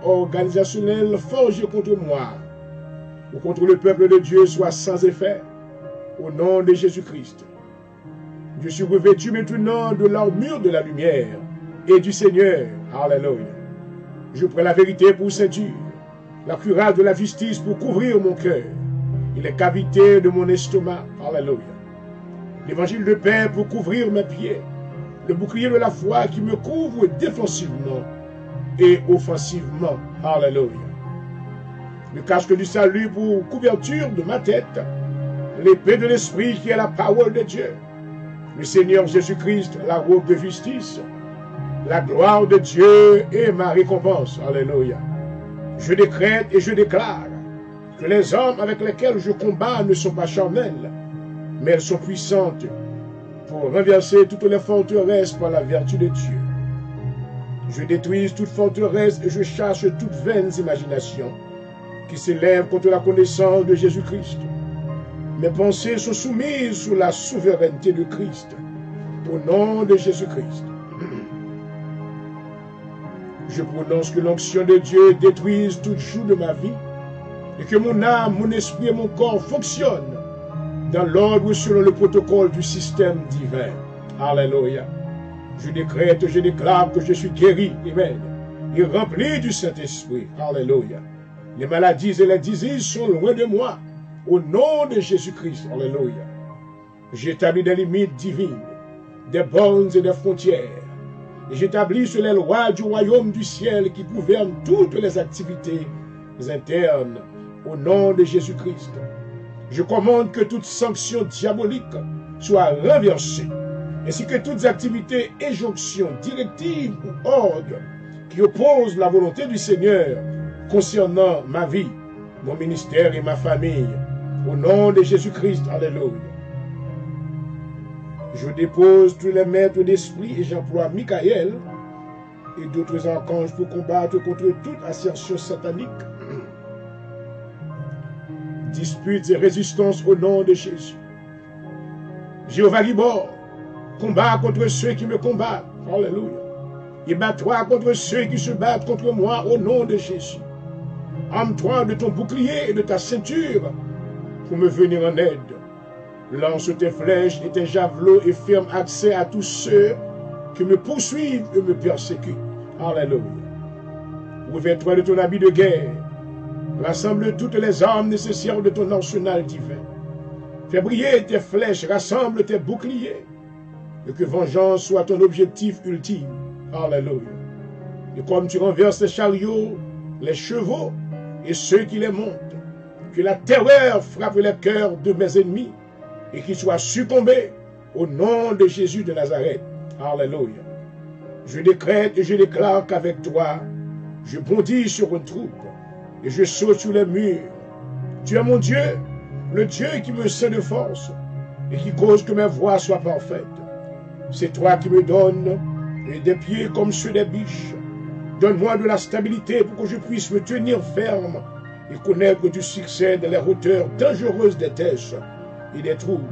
Speaker 1: organisationnelle forgée contre moi ou contre le peuple de Dieu soit sans effet, au nom de Jésus-Christ. Je suis revêtu maintenant de l'armure de la lumière et du Seigneur. Alléluia. Je prends la vérité pour ceinture, la cuirasse de la justice pour couvrir mon cœur et les cavités de mon estomac. Alléluia. L'évangile de paix pour couvrir mes pieds, le bouclier de la foi qui me couvre défensivement et offensivement. Alléluia. Le casque du salut pour couverture de ma tête, l'épée de l'esprit qui est la parole de Dieu, le Seigneur Jésus-Christ, la robe de justice, la gloire de Dieu et ma récompense. Alléluia. Je décrète et je déclare que les hommes avec lesquels je combats ne sont pas charnels, mais elles sont puissantes pour renverser toutes les forteresses par la vertu de Dieu. Je détruis toute forteresse et je chasse toutes vaines imaginations qui s'élèvent contre la connaissance de Jésus-Christ. Mes pensées sont soumises sous la souveraineté de Christ, au nom de Jésus-Christ. Je prononce que l'onction de Dieu détruise tout joug de ma vie et que mon âme, mon esprit et mon corps fonctionnent dans l'ordre selon le protocole du système divin. Alléluia. Je décrète, je déclare que je suis guéri, amen, et rempli du Saint-Esprit. Alléluia. Les maladies et les diseases sont loin de moi, au nom de Jésus-Christ. Alléluia. J'établis des limites divines, des bornes et des frontières. Et j'établis sur les lois du royaume du ciel qui gouvernent toutes les activités internes, au nom de Jésus-Christ. Je commande que toute sanction diabolique soit renversée, ainsi que toutes activités, injonctions, directives ou ordres qui opposent la volonté du Seigneur concernant ma vie, mon ministère et ma famille. Au nom de Jésus-Christ, alléluia. Je dépose tous les maîtres d'esprit et j'emploie Michael et d'autres archanges pour combattre contre toute assertion satanique, disputes et résistances au nom de Jésus. Jéhovah Gibor, combat contre ceux qui me combattent. Alléluia. Et bats-toi contre ceux qui se battent contre moi au nom de Jésus. Arme-toi de ton bouclier et de ta ceinture pour me venir en aide. Lance tes flèches et tes javelots et ferme accès à tous ceux qui me poursuivent et me persécutent. Alléluia. Revêt-toi de ton habit de guerre. Rassemble toutes les armes nécessaires de ton arsenal divin. Fais briller tes flèches, rassemble tes boucliers. Et que vengeance soit ton objectif ultime. Alléluia. Et comme tu renverses les chariots, les chevaux et ceux qui les montent, que la terreur frappe les cœurs de mes ennemis et qu'ils soient succombés au nom de Jésus de Nazareth. Alléluia. Je décrète et je déclare qu'avec toi, je bondis sur une troupe et je saute sur les murs. Tu es mon Dieu, le Dieu qui me sait de force et qui cause que mes voies soient parfaites. C'est toi qui me donnes des pieds comme ceux des biches. Donne-moi de la stabilité pour que je puisse me tenir ferme et connaître du succès dans les hauteurs dangereuses des têches et des troubles.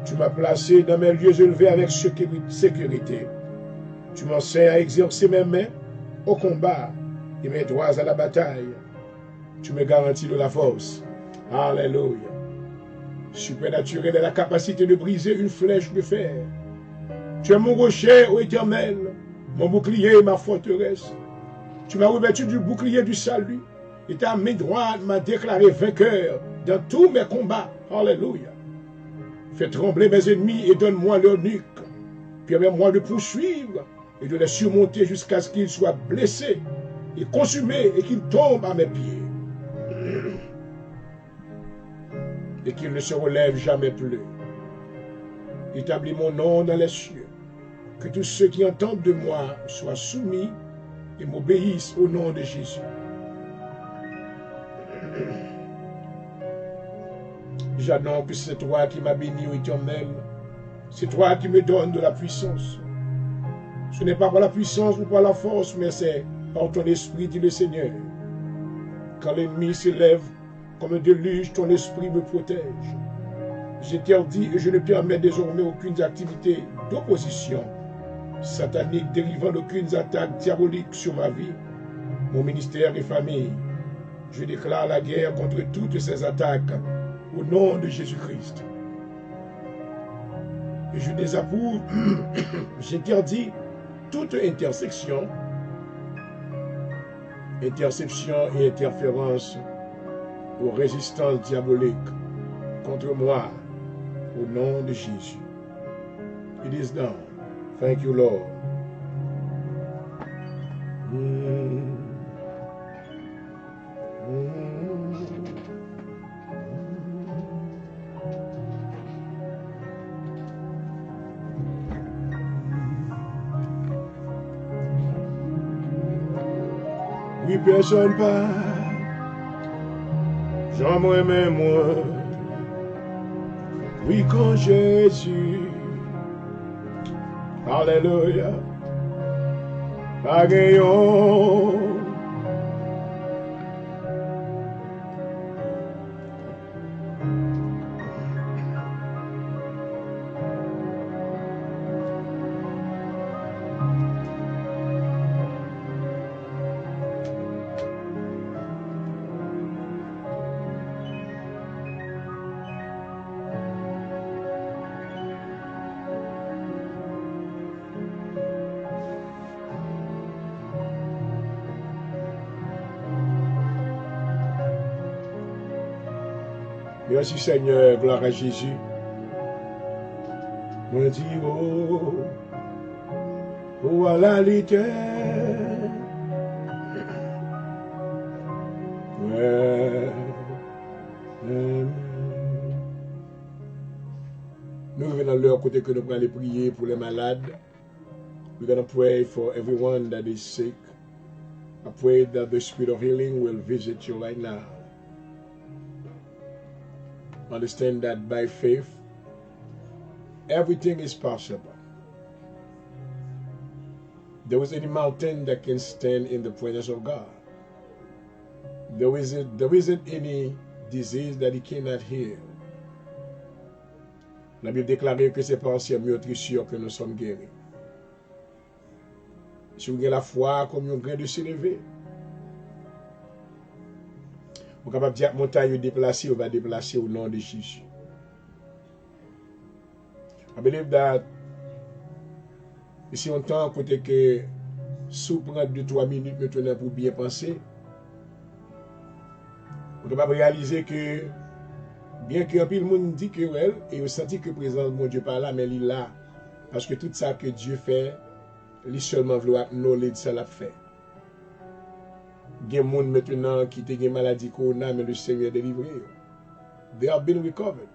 Speaker 1: Tu m'as placé dans mes lieux élevés avec sécurité. Tu m'enseignes à exercer mes mains au combat et mes doigts à la bataille. Tu me garantis de la force. Alléluia. Supernaturel est la capacité de briser une flèche de fer. Tu es mon rocher, ô Éternel, mon bouclier et ma forteresse. Tu m'as revêtu du bouclier du salut et ta main droite m'a déclaré vainqueur dans tous mes combats. Alléluia. Fais trembler mes ennemis et donne-moi leur nuque. Permets-moi de poursuivre et de les surmonter jusqu'à ce qu'ils soient blessés et consumés et qu'ils tombent à mes pieds. Et qu'ils ne se relèvent jamais plus. Établis mon nom dans les cieux. Que tous ceux qui entendent de moi soient soumis et m'obéissent au nom de Jésus. J'annonce que c'est toi qui m'as béni, ô Éternel. C'est toi qui me donnes de la puissance. Ce n'est pas par la puissance ou par la force, mais c'est par ton esprit, dit le Seigneur. Quand l'ennemi s'élève comme un déluge, ton esprit me protège. J'interdis et je ne permets désormais aucune activité d'opposition satanique dérivant d'aucune attaque diabolique sur ma vie, mon ministère et famille. Je déclare la guerre contre toutes ces attaques au nom de Jésus-Christ. Et je désapprouve, j'interdis toute interception et interférence aux résistances diaboliques contre moi au nom de Jésus. It is done. Thank you, Lord. Oui, personne pas. J'aimerais même moi. Oui, quand Jésus. Alléluia. Pagayon. Merci Seigneur, gloire à Jésus. Moi dis, oh à la litère. Ouais. Nous venons dans l'heure côté que nous allons prier pour les malades. We're going to pray for everyone that is sick. I pray that the spirit of healing will visit you right now. Understand that by faith, everything is possible. There is any mountain that can stand in the presence of God. There isn't any disease that he cannot heal. La Bible déclare que c'est par ses meurtrissures que nous sommes guéris. Si vous avez la foi comme un grain de s'élever, vous êtes capable de dire que montagne déplacée, vous va déplacer au nom de Jésus. I believe that ici on temps côté que sous prendre 2-3 minutes maintenant pour bien penser, vous êtes capable de réaliser que bien que le monde dit que elle et vous sentez que présence mon Dieu pas là, mais il est là parce que tout ça que Dieu fait, il seulement vouloir knowledge ça l'a fait. Il y a des gens maintenant qui ont une maladie corona, mais le Seigneur a délivré. They have been recovered.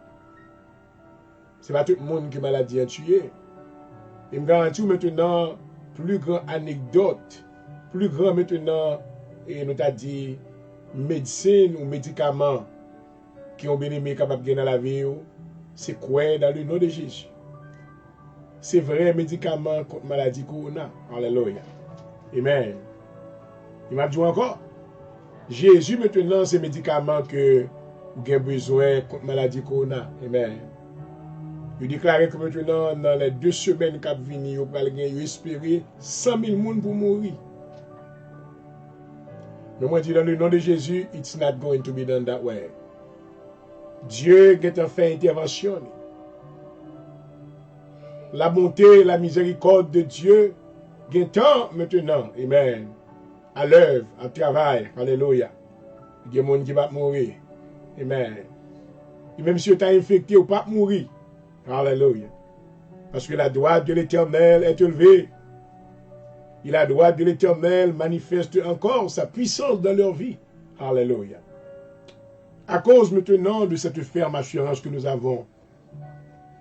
Speaker 1: Ce n'est pas tout le monde qui a maladie à tuer. Il me garantit maintenant plus grand anecdote, plus grand maintenant, et nous t'a dit, médecine ou médicaments qui ont bien aimé capable de gagner dans la vie, c'est quoi dans le nom de Jésus. C'est vrai médicament contre maladie corona. Alléluia. Amen. Il m'a dit encore, Jésus maintenant c'est médicament que vous avez besoin contre maladie corona. Amen. Il déclare que maintenant dans les 2 semaines qui viennent, vous allez espérer 100 000 personnes pour mourir. Mais moi je dis dans le nom de Jésus, it's not going to be done that way. Dieu a fait intervention. La bonté, la miséricorde de Dieu, il temps maintenant, amen, à l'œuvre, à travail, alléluia. Il y a des gens qui vont mourir, amen. Et même si tu es infecté, ou pas mourir, alléluia. Parce que la droite de l'Éternel est élevée. Et la droite de l'Éternel manifeste encore sa puissance dans leur vie, alléluia. À cause maintenant de cette ferme assurance que nous avons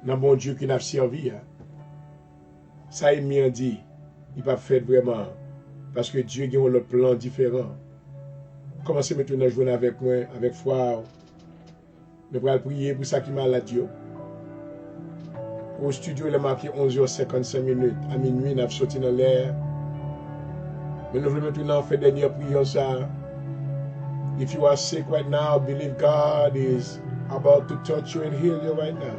Speaker 1: dans bon Dieu qui nous a servi, ça est bien dit, il pas fait vraiment, parce que Dieu a un plan différent. Commencez maintenant à jouer avec moi, avec foi. Nous allons prier pour ça qui m'a la Dieu. Au studio, il est marqué 11h55 minutes. À minuit, nous avons sorti dans l'air. Mais nous voulons maintenant faire dernière prière ça. If you are sick right now, believe God is about to touch you and heal you right now.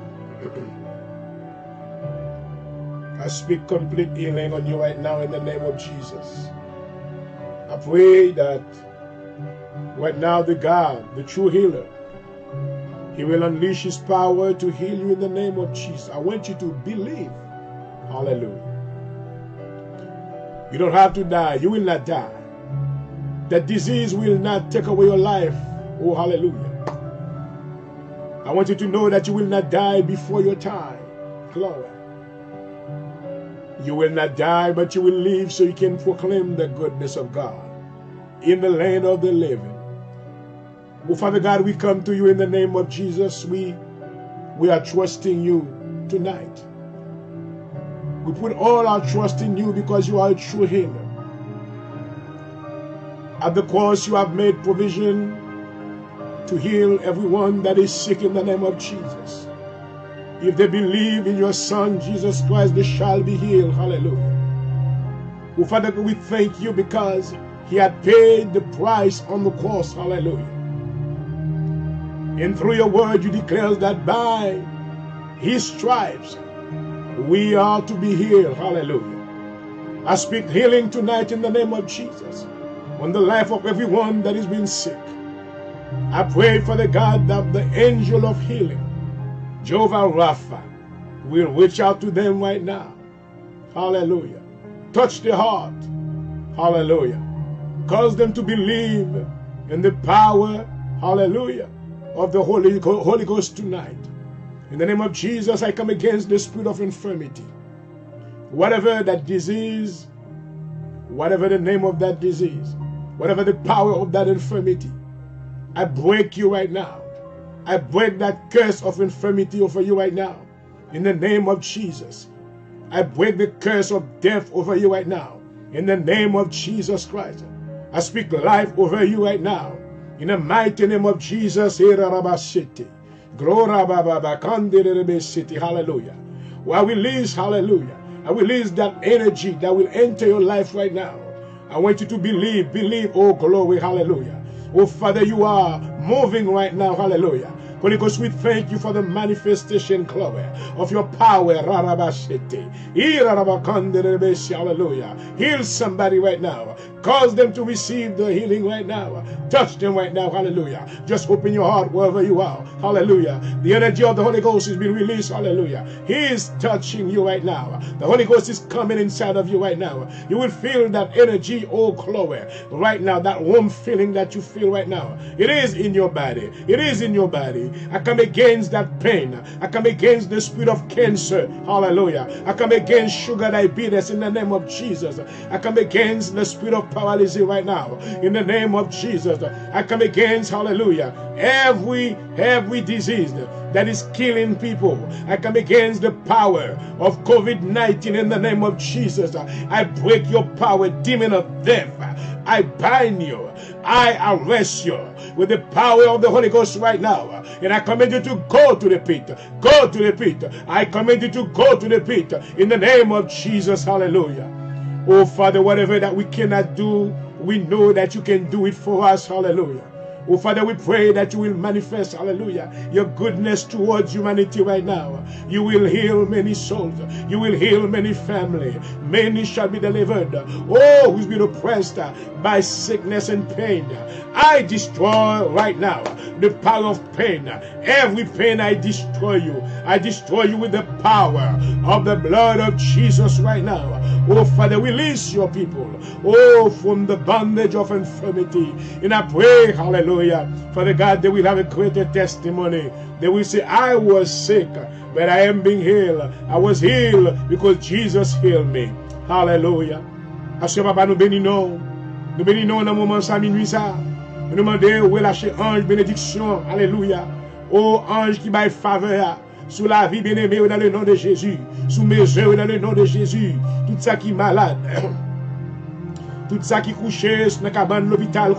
Speaker 1: I speak complete healing on you right now in the name of Jesus. I pray that right now the God, the true healer, He will unleash His power to heal you in the name of Jesus. I want you to believe. Hallelujah. You don't have to die. You will not die. That disease will not take away your life. Oh, hallelujah. I want you to know that you will not die before your time. Glory. You will not die, but you will live so you can proclaim the goodness of God in the land of the living. Oh, Father God, we come to you in the name of Jesus. We are trusting you tonight. We put all our trust in you because you are a true healer. At the cross, you have made provision to heal everyone that is sick in the name of Jesus. If they believe in your Son, Jesus Christ, they shall be healed. Hallelujah. Oh, Father, we thank you because He had paid the price on the cross. Hallelujah. And through your word, you declare that by His stripes, we are to be healed. Hallelujah. I speak healing tonight in the name of Jesus on the life of everyone that is being sick. I pray for the God that the angel of healing, Jehovah Rapha, will reach out to them right now. Hallelujah. Touch their heart. Hallelujah. Cause them to believe in the power, hallelujah, of the Holy Ghost tonight. In the name of Jesus, I come against the spirit of infirmity. Whatever that disease, whatever the name of that disease, whatever the power of that infirmity, I break you right now. I break that curse of infirmity over you right now. In the name of Jesus, I break the curse of death over you right now. In the name of Jesus Christ, I speak life over you right now. In the mighty name of Jesus, hallelujah. I release, hallelujah. I release that energy that will enter your life right now. I want you to believe, oh glory, hallelujah. Oh Father, you are moving right now, hallelujah. Holy Ghost, we thank you for the manifestation, glory, of your power. Hallelujah. Heal somebody right now. Cause them to receive the healing right now. Touch them right now. Hallelujah. Just open your heart wherever you are. Hallelujah. The energy of the Holy Ghost is being released. Hallelujah. He is touching you right now. The Holy Ghost is coming inside of you right now. You will feel that energy, oh glory, right now. That warm feeling that you feel right now. It is in your body. It is in your body. I come against that pain. I come against the spirit of cancer. Hallelujah. I come against sugar diabetes in the name of Jesus. I come against the spirit of paralysis right now in the name of Jesus. I come against, hallelujah, every disease that is killing people. I come against the power of COVID-19 in the name of Jesus. I break your power, demon of death. I bind you. I arrest you with the power of the Holy Ghost right now. And I command you to go to the pit. Go to the pit. I command you to go to the pit in the name of Jesus. Hallelujah. Oh Father, whatever that we cannot do, we know that you can do it for us. Hallelujah. Oh Father, we pray that you will manifest, hallelujah, your goodness towards humanity right now. You will heal many souls. You will heal many families. Many shall be delivered. Oh, who's been oppressed by sickness and pain. I destroy right now the power of pain. Every pain, I destroy you. I destroy you with the power of the blood of Jesus right now. Oh Father, release your people, oh, from the bondage of infirmity. And I pray, hallelujah, Father God, they will have a greater testimony. They will say, I was sick, but I am being healed. I was healed because Jesus healed me. Hallelujah. Assurez papa, nous bénissons. Nous bénissons dans le moment ça, minuit ça. Nous demandons où est lâcher ange, bénédiction. Alléluia. Oh, ange qui baille faveur sous la vie bien-aimée dans le nom de Jésus. Sous mes yeux dans le nom de Jésus. Tout ça qui est malade. Tout ça qui est couché dans la cabane de l'hôpital.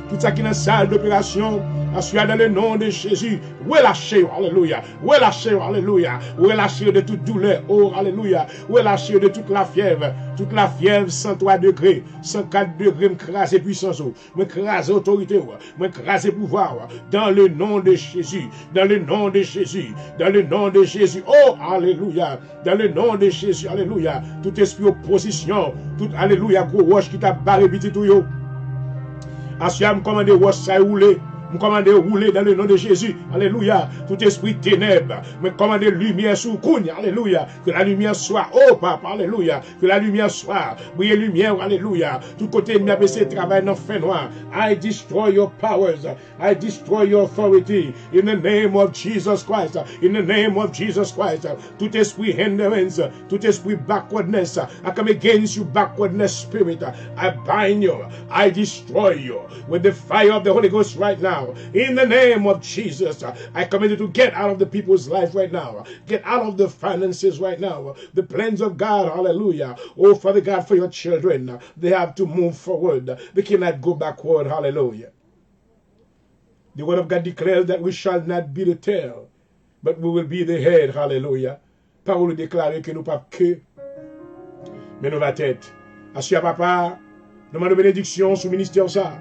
Speaker 1: Tout ça qui est dans la salle d'opération. Assurez dans le nom de Jésus. Relâchez, alléluia. Relâchez, alléluia. Relâchez de toute douleur. Oh, alléluia. Relâchez de toute la fièvre. Toute la fièvre, 103 degrés, 104 degrés, m'écraser puissance, m'écraser autorité, m'écraser pouvoir. Dans le nom de Jésus. Dans le nom de Jésus. Dans le nom de Jésus. Oh, alléluia. Dans le nom de Jésus. Alléluia. Tout esprit opposition. Tout, alléluia, gros roche qui t'a barré petit tout yo. Assurez, me commandez roche, ça rouler. Me commandez rouler dans le nom de Jésus. Alléluia. Tout esprit ténèbres. Me commandez lumière sous cougne. Alléluia. Que la lumière soit. Oh, papa. Alléluia. Que la lumière soit. Brille lumière. Alléluia. Tout côté de ABC travaille dans le fin noir. I destroy your powers. I destroy your authority. In the name of Jesus Christ. In the name of Jesus Christ. Tout esprit hindrance. Tout esprit backwardness. I come against you backwardness spirit. I bind you. I destroy you. With the fire of the Holy Ghost right now. In the name of Jesus, I command you to get out of the people's life right now. Get out of the finances right now. The plans of God, hallelujah. Oh, Father God, for your children, they have to move forward. They cannot go backward, hallelujah. The word of God declares that we shall not be the tail, but we will be the head, hallelujah. Parole déclare que nous pas que, mais nous la tête. Assis à papa, demande bénédiction sous ministère ça.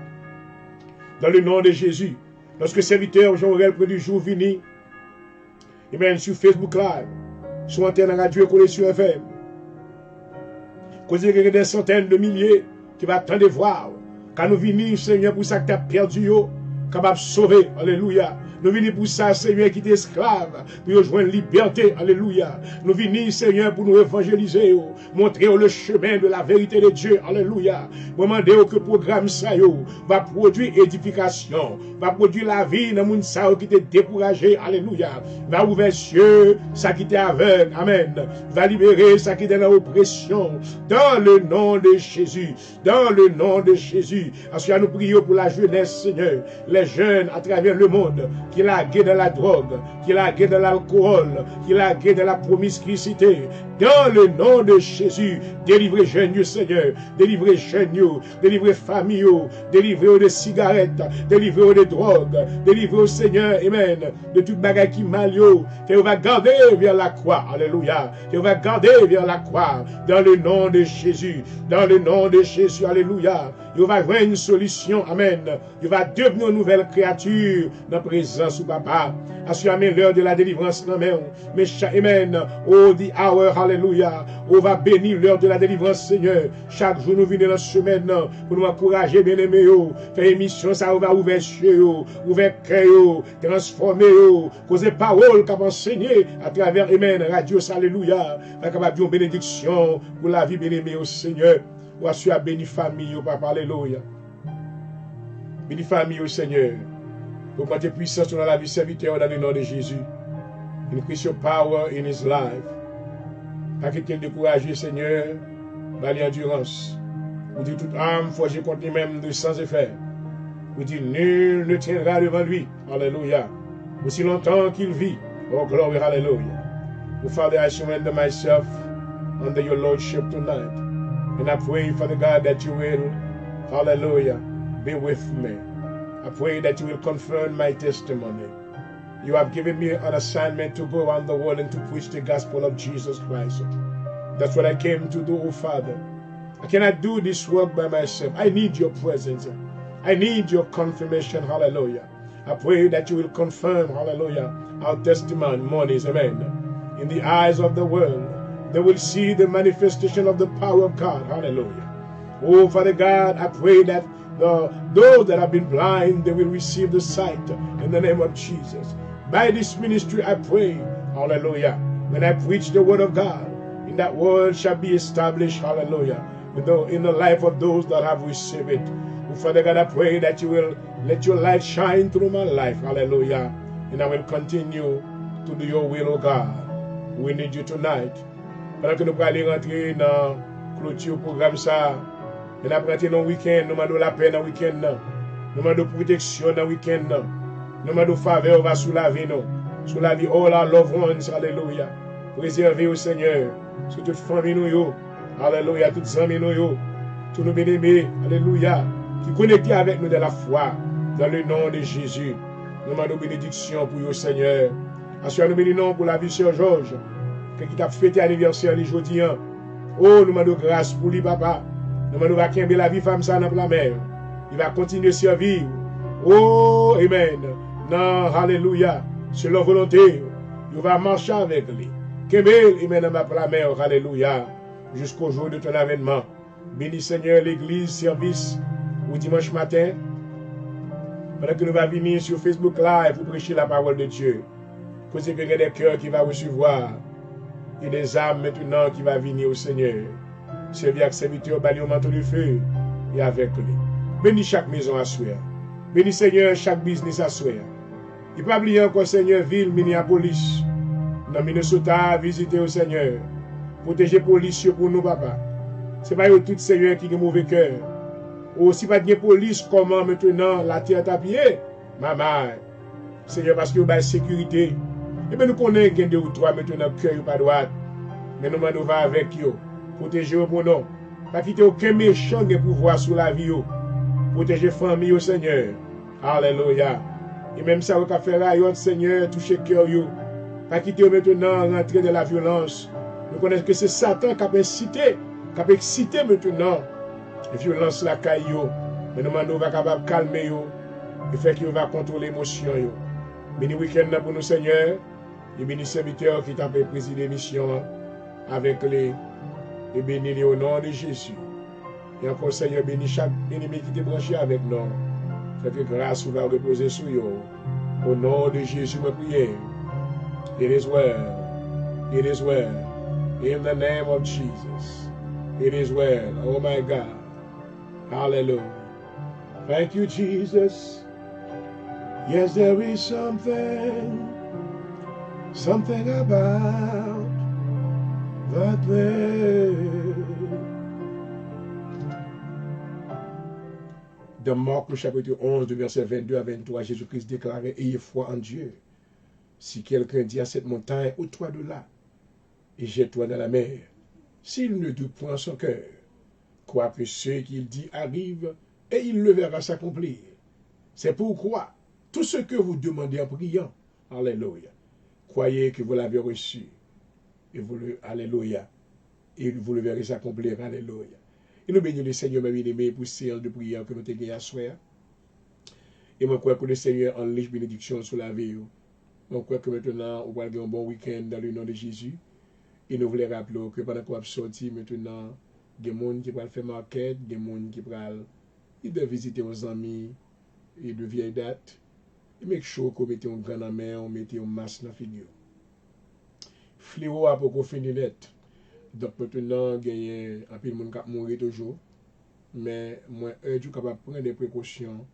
Speaker 1: Dans le nom de Jésus, lorsque serviteur Jean-Aurel près du jour vini, et même sur Facebook Live, sur antenne radio et collé sur FM, causez que des centaines de milliers qui va attendre voir, quand nous venons, Seigneur, pour ça que tu as perdu, capable de sauver, alléluia. Nous venons pour ça, Seigneur, qui est esclave, pour rejoindre liberté, alléluia. Nous venons, Seigneur, pour nous évangéliser, montrer le chemin de la vérité de Dieu, alléluia. Demander que le programme ça va produire édification, va produire la vie dans le monde qui était découragé, alléluia. Va ouvrir cieux, ça qui était aveugle, amen. Va libérer ça qui était dans l'oppression, dans le nom de Jésus, dans le nom de Jésus. Ensuite, nous prions pour la jeunesse, Seigneur, les jeunes à travers le monde, qui est largué dans la drogue, qui est largué dans l'alcool, qui est largué dans la promiscuité. Dans le nom de Jésus, délivrez jeunes, Seigneur, délivrez jeunes, délivrez famille, délivrez de cigarettes, délivrez de drogue, délivrez Seigneur, amen, de toute bagarre qui mal, que vous va garder vers la croix, alléluia, que vous va garder vers la croix, dans le nom de Jésus, dans le nom de Jésus, alléluia. Il va avoir une solution, amen. Il va devenir une nouvelle créature dans la présence du Papa. Assurément l'heure de la délivrance, amen. Mais amen, oh the hour, alléluia. On va bénir l'heure de la délivrance, Seigneur. Chaque jour nous venons dans ce semaine pour nous encourager, bien-aimés. Faire émission, ça va ouvrir yeux, ouvrir cœur, transformer, causer parole qu'a enseigné à travers, amen, radio, alléluia. Faire capable une bénédiction pour la vie, bien-aimée, au Seigneur. Ou assurer béni famille, papa, alléluia. Béni famille, au Seigneur. Pour porter puissance dans la vie serviteur dans le nom de Jésus. Increase your power in his life. Pas quelqu'un découragé, Seigneur, par l'endurance. Vous dites toute âme forgée contre lui-même de sans effet. Vous dites nul ne tiendra devant lui. Alléluia. Aussi longtemps qu'il vit. Oh, glory, hallelujah. Oh, Father, I surrender myself under your lordship tonight. And I pray, Father God, that you will, hallelujah, be with me. I pray that you will confirm my testimony. You have given me an assignment to go around the world and to preach the gospel of Jesus Christ. That's what I came to do, oh Father. I cannot do this work by myself. I need your presence. I need your confirmation, hallelujah. I pray that you will confirm, hallelujah, our testimonies, amen. In the eyes of the world, they will see the manifestation of the power of God, hallelujah. Oh, Father God, I pray that those that have been blind, they will receive the sight in the name of Jesus. By this ministry, I pray, hallelujah, when I preach the word of God, in that word shall be established, hallelujah, in the life of those that have received it. Oh, Father God, I pray that you will let your light shine through my life, hallelujah, and I will continue to do your will, oh God. We need you tonight. Pendant que nous allons rentrer dans le clôture programme ça, nous allons rentrer dans le week-end, nous demandons la paix dans le week-end, nous demandons protection dans le week-end, nous demandons faveur va sous la vie, sous la vie, all our loved ones, alléluia. Préservez au Seigneur, sur toute famille, nous, alléluia, toutes amis, nous, tous nos bien-aimés, alléluia, qui connectent avec nous de la foi, dans le nom de Jésus. Nous demandons bénédiction pour vous, Seigneur. Assurez nous bénissons pour la vie sur Georges, qui t'a fêté anniversaire aujourd'hui. Oh, nous demandons grâce pour lui, papa. Nous demandons à Kimber la vie femme ça dans la mer. Il va continuer à servir. Oh, amen. Non, alléluia. C'est leur volonté. Il va marcher avec lui. Kimber, amen, dans la mer, alléluia. Jusqu'au jour de ton avènement. Bénis Seigneur l'église, service, ou dimanche matin. Pendant que nous allons venir sur Facebook Live pour prêcher la parole de Dieu. Parce qu'il y a des cœurs qui vont recevoir. Et des âmes maintenant qui vont venir au Seigneur. Servir avec serviteur, balayer au manteau de feu et avec lui. Bénis chaque maison à soi. Bénis Seigneur chaque business à soi. Il ne pas oublier encore Seigneur ville Minneapolis. Dans Minnesota, visiter au Seigneur. Protéger police pour nous, papa. Ce n'est pas tout Seigneur qui a mauvais cœur. Ou si pas de police, comment maintenant la terre est à pied? Maman. Seigneur, parce que vous avez sécurité. Et bien nous connaissons qu'il y a deux ou trois maintenant cœur pas droite. Mais nous allons avec vous. Protéger pour nous. Pas quitter aucun méchant qui pouvoir sur la vie. Protéger famille au Seigneur. Alléluia. Et même ça, vous avez fait rayon, Seigneur, toucher cœur. Pas quitter maintenant rentrer dans la violence. Nous connaissons que c'est Satan qui a excité maintenant. La violence la caillou. Mais nous allons capable calmer et faire qu'il va contrôler l'émotion. Béni week-end pour nous, Seigneur. Et béni serviteur qui t'a fait présider l'émission avec les bénis au nom de Jésus. Et encore, Seigneur, bénis chaque ennemi qui t'est branché avec nous. Fait que grâce va reposer sur eux. Au nom de Jésus, me prière. It is well. It is well. In the name of Jesus. It is well. Oh my God. Hallelujah. Thank you, Jesus. Yes, there is something about that name. Dans Marc, le chapitre 11, de verset 22 à 23, Jésus-Christ déclarait, ayez foi en Dieu. Si quelqu'un dit à cette montagne, ôte-toi de là, et jette-toi dans la mer, s'il ne doute point en son cœur, quoique ce qu'il dit arrive, et il le verra s'accomplir. C'est pourquoi, tout ce que vous demandez en priant, alléluia, croyez que vous l'avez reçu, et vous le, alléluia, et vous le verrez s'accomplir, alléluia. Et nous bénissons le Seigneur, ma bien-aimée, pour séance de prière que nous avons à soir. Et moi, crois que le Seigneur enlève bénédiction sur la vie. Je crois que maintenant, on va avoir un bon week-end dans le nom de Jésus. Et nous voulons rappeler que pendant qu'on va sortir maintenant, il y a des gens qui vont faire market, il y a des gens qui vont visiter aux amis et de vieilles dates. Et make sure qu'on mette un grand en main, on mette un masque dans la figure. Fléau a pour qu'on finisse net. Donc maintenant, il y a un peu de monde qui mourir toujours. Mais moi, je suis capable de prendre des précautions.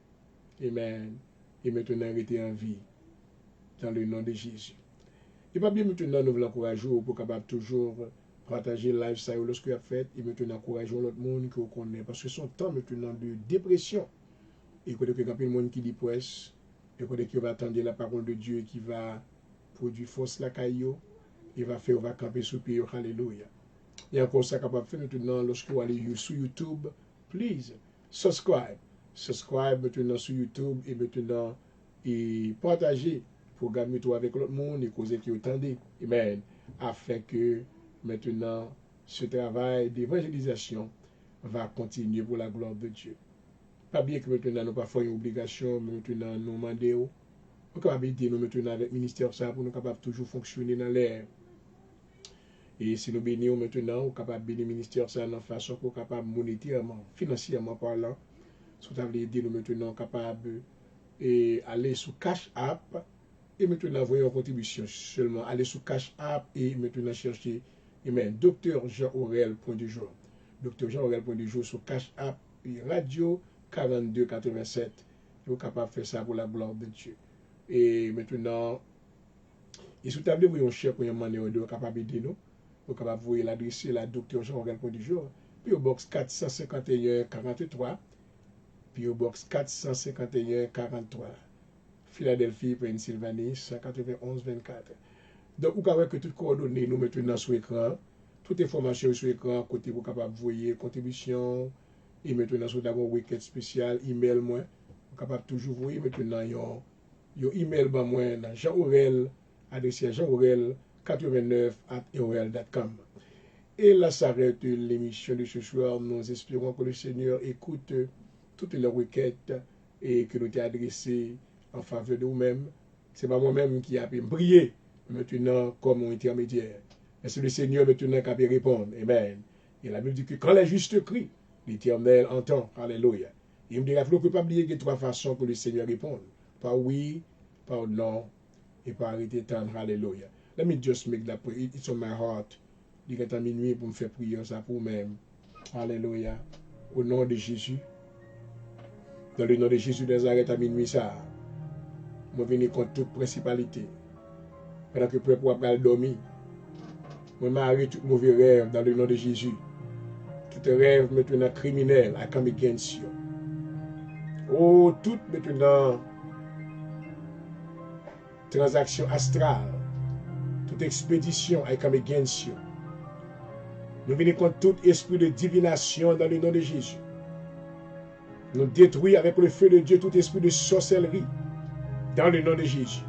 Speaker 1: Amen. Et maintenant, arrêter en vie. Dans le nom de Jésus. Et pas bien maintenant, nous voulons encourager pour capable toujours partager le lifestyle lorsque vous avez fait. Et maintenant, encourager l'autre monde que vous connaissez. Parce que son temps maintenant de dépression. Et quand il y a un monde qui dépresse. Et quand il va attendre la parole de Dieu qui va produire force la caillou. Il va faire, va camper sous pied. Alléluia. Et encore ça capable de faire maintenant lorsque vous allez sur YouTube. Please, subscribe. Subscribe maintenant sur YouTube et maintenant et partagez. Pour gagner tout avec l'autre monde et causer qui attendait. Amen. Afin que maintenant ce travail d'évangélisation va continuer pour la gloire de Dieu. Pas bien que maintenant nous pas faire une obligation, mais maintenant nous demander. Nous capable aider nous maintenant avec le ministère ça pour nous capable toujours fonctionner dans l'air. Et si nous bénissons maintenant, nous capable bénir le ministère ça de façon pour capable monétairement, financièrement parlant. Si vous avez aider nous maintenant capable et aller sur Cash App. Et maintenant, voyez en contribution seulement. Allez sur Cash App et maintenant chercher Dr Jean Aurel point du jour. Dr Jean Aurel point du jour sur Cash App et Radio 4287. Vous êtes capable de faire ça pour la gloire de Dieu. Et maintenant, et si vous avez un chèque pour une manière de capable d'aider nous, vous êtes capable de voir l'adresse la Dr Jean Aurel point du jour. Puis au box 451 43. Puis au box 451 43. Philadelphie, Pennsylvanie, 191-24. Donc, vous voyez que toutes les coordonnées nous mettons sur l'écran. Toutes les informations sur l'écran, côté vous capable de voir contribution, et maintenant sur un week-end spécial, email moi. Vous capable toujours voir maintenant yon email ba moi dans Jean Aurel, adresse Jean Aurel 89@aol.com. Et là s'arrête l'émission de ce soir. Nous espérons que le Seigneur écoute toutes les requêtes et que nous t'ai adressé en faveur de nous-mêmes. Ce n'est pas moi-même qui a pu prier maintenant comme un intermédiaire. Mais c'est le Seigneur maintenant qui a pu répondre. Amen. Et la Bible dit que quand les justes crient, l'Éternel entend. Alléluia. Il me dit qu'il ne faut pas oublier qu'il y a trois façons que le Seigneur réponde. Par oui, par non, et par arrêter tendre. Alléluia. Let me just make that prayer. It's on my heart. Il est à minuit pour me faire prier ça pour moi-même. Alléluia. Au nom de Jésus. Dans le nom de Jésus de Nazareth à minuit ça. Je viens contre toute principalité. Pendant que le peuple va dormir, je m'arrête tout mauvais rêve dans le nom de Jésus. Tout rêve maintenant criminel, I come against you. Oh, toute maintenant transaction astrale, toute expédition, I come against you. Nous venons contre tout esprit de divination dans le nom de Jésus. Nous détruisons avec le feu de Dieu tout esprit de sorcellerie. Dans le nom de Jésus.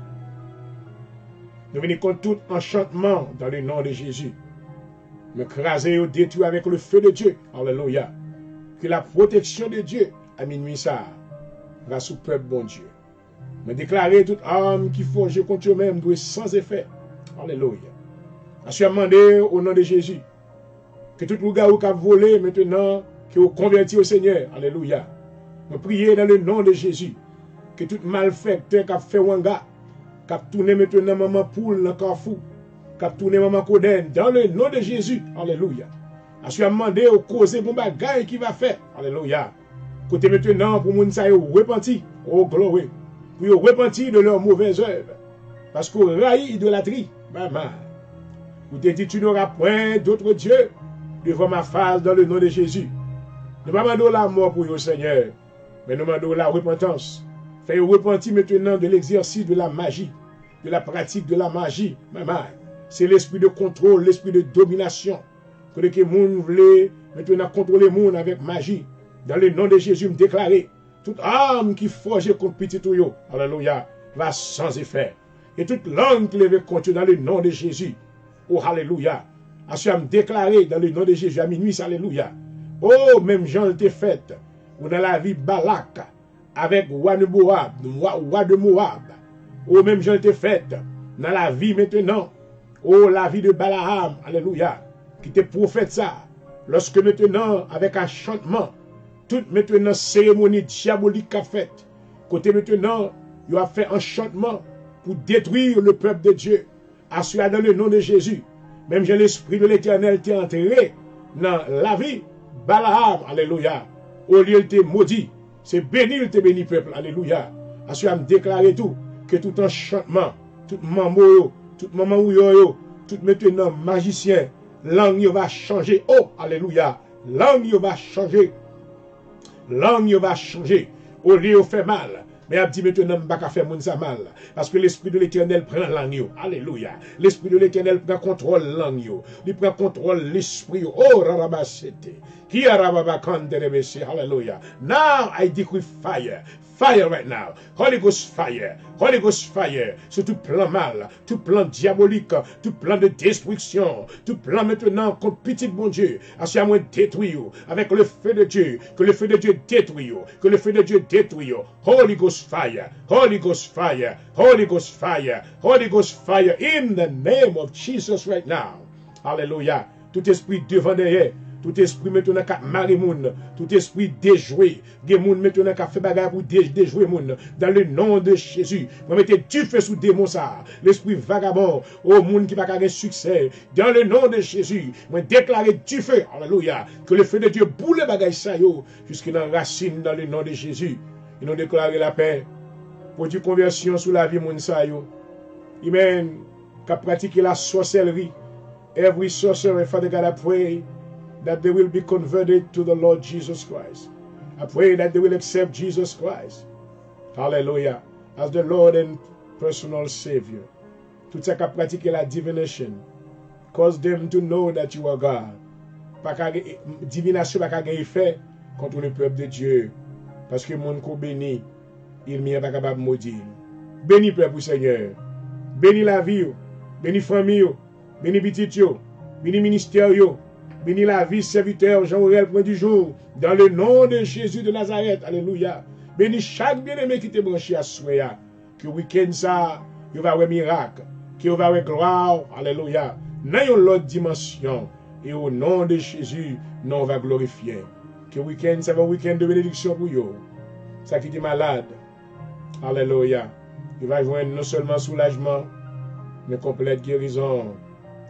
Speaker 1: Nous venons contre tout enchantement dans le nom de Jésus. Nous craser et détruire avec le feu de Dieu. Alléluia. Que la protection de Dieu à minuit ça va sous peuple bon Dieu. Nous déclarer toute arme qui forge contre eux-mêmes doit sans effet. Alléluia. Je suis demandé au nom de Jésus que tout le gars qui a volé maintenant, qui a converti au Seigneur. Alléluia. Nous prions dans le nom de Jésus. Que tout malfaiteur qui a fait Wanga, qui a tourné maintenant maman poule dans le carrefour, qui a tourné maman Coden, dans le nom de Jésus, alléluia. Je suis demandé au cause pour bagaille qui va faire, alléluia. Côté maintenant pour moun sa yo repenti, oh glory, pour yo repenti de leurs mauvaises œuvres, parce qu'on raït idolâtrie, maman. Vous te dit tu n'auras point d'autre Dieu devant ma face dans le nom de Jésus. Ne pas demander la mort pour le Seigneur. Mais nous demandons la repentance. Fais repentir maintenant de l'exercice de la magie, de la pratique de la magie. Maman, c'est l'esprit de contrôle, l'esprit de domination. Que les gens veulent maintenant contrôler le monde avec magie. Dans le nom de Jésus, me déclarer, toute âme qui forge contre petit tuyau, alléluia, va sans effet. Et toute langue qui lève contre dans le nom de Jésus, oh alléluia, à me déclarer dans le nom de Jésus à minuit, alléluia. Oh, même Jean était fait, ou dans la vie Balak, avec roi de Moab. Oh, même Jean était fait, dans la vie maintenant, oh, la vie de Balaam, alléluia, qui était prophète ça, lorsque maintenant, avec un chantement, toute maintenant cérémonie diabolique a faite, côté maintenant, il a fait un chantement pour détruire le peuple de Dieu, assuré dans le nom de Jésus. Même j'ai l'esprit de l'Éternel t'est entré dans la vie, Balaam, alléluia. Au lieu de maudit, c'est béni, il te béni peuple, alléluia. Assuré à me déclarer tout, que tout enchantement, tout maman, tout maintenant magicien, langue va changer. Oh, alléluia. Langue va changer. Langue va changer. Au lieu de faire mal. Mais elle dit maintenant, je ne vais pas faire ça mal. Parce que l'esprit de l'Éternel prend langue. Alléluia. L'esprit de l'Éternel prend contrôle langue. Il prend contrôle l'esprit. Oh, Rababasete. Qui a Rababakande Rebese. Alléluia. Now I decree fire. Fire right now. Holy Ghost fire. Holy Ghost fire. Sur tout plan mal, tout plan diabolique, tout plan de destruction, tout plan maintenant contre petit bon Dieu. Ainsi à moi détruire avec le feu de Dieu. Que le feu de Dieu détruise. Que le feu de Dieu détruise. Holy Ghost fire. Holy Ghost fire. Holy Ghost fire. Holy Ghost fire. In the name of Jesus right now. Hallelujah. Tout esprit devant derrière. Tout esprit maintenant qui marie moun, tout esprit déjoué, des moun maintenant qui fait bagarre pour déjouer moun, dans le nom de Jésus. Vous mettez du feu sous démon ça, l'esprit vagabond, au monde qui va gagner succès, dans le nom de Jésus. Moi déclarer du feu, alléluia, que le feu de Dieu boule les bagages ça yo, jusqu'à la racine dans le nom de Jésus. Et nous déclarer la paix, pour du conversion sous la vie moun ça yo. Amen. Qui pratique la sorcellerie. Every sorcerer, Father God, I pray that they will be converted to the Lord Jesus Christ. I pray that they will accept Jesus Christ. Hallelujah. As the Lord and personal Savior. Tout ça qui pratique la divination. Cause them to know that you are God. Divination pas qu'à effet contre le peuple de Dieu. Parce que mon ko béni, il m'y est pas capable de maudire. Béni peuple Seigneur. Béni la vie, béni famille, béni petit yo, béni ministère yo. Bénis la vie serviteur Jean-Aurel point du jour. Dans le nom de Jésus de Nazareth. Alléluia. Bénis chaque bien-aimé qui t'est branché à Soya. Que week-end ça, il va avoir miracle. Qu'il va avoir gloire. Alléluia. Dans une autre dimension. Et au nom de Jésus, nous on va glorifier. Que week-end ça va un week-end de bénédiction pour vous. Ça qui est malade. Alléluia. Il va joindre non seulement soulagement, mais complète guérison.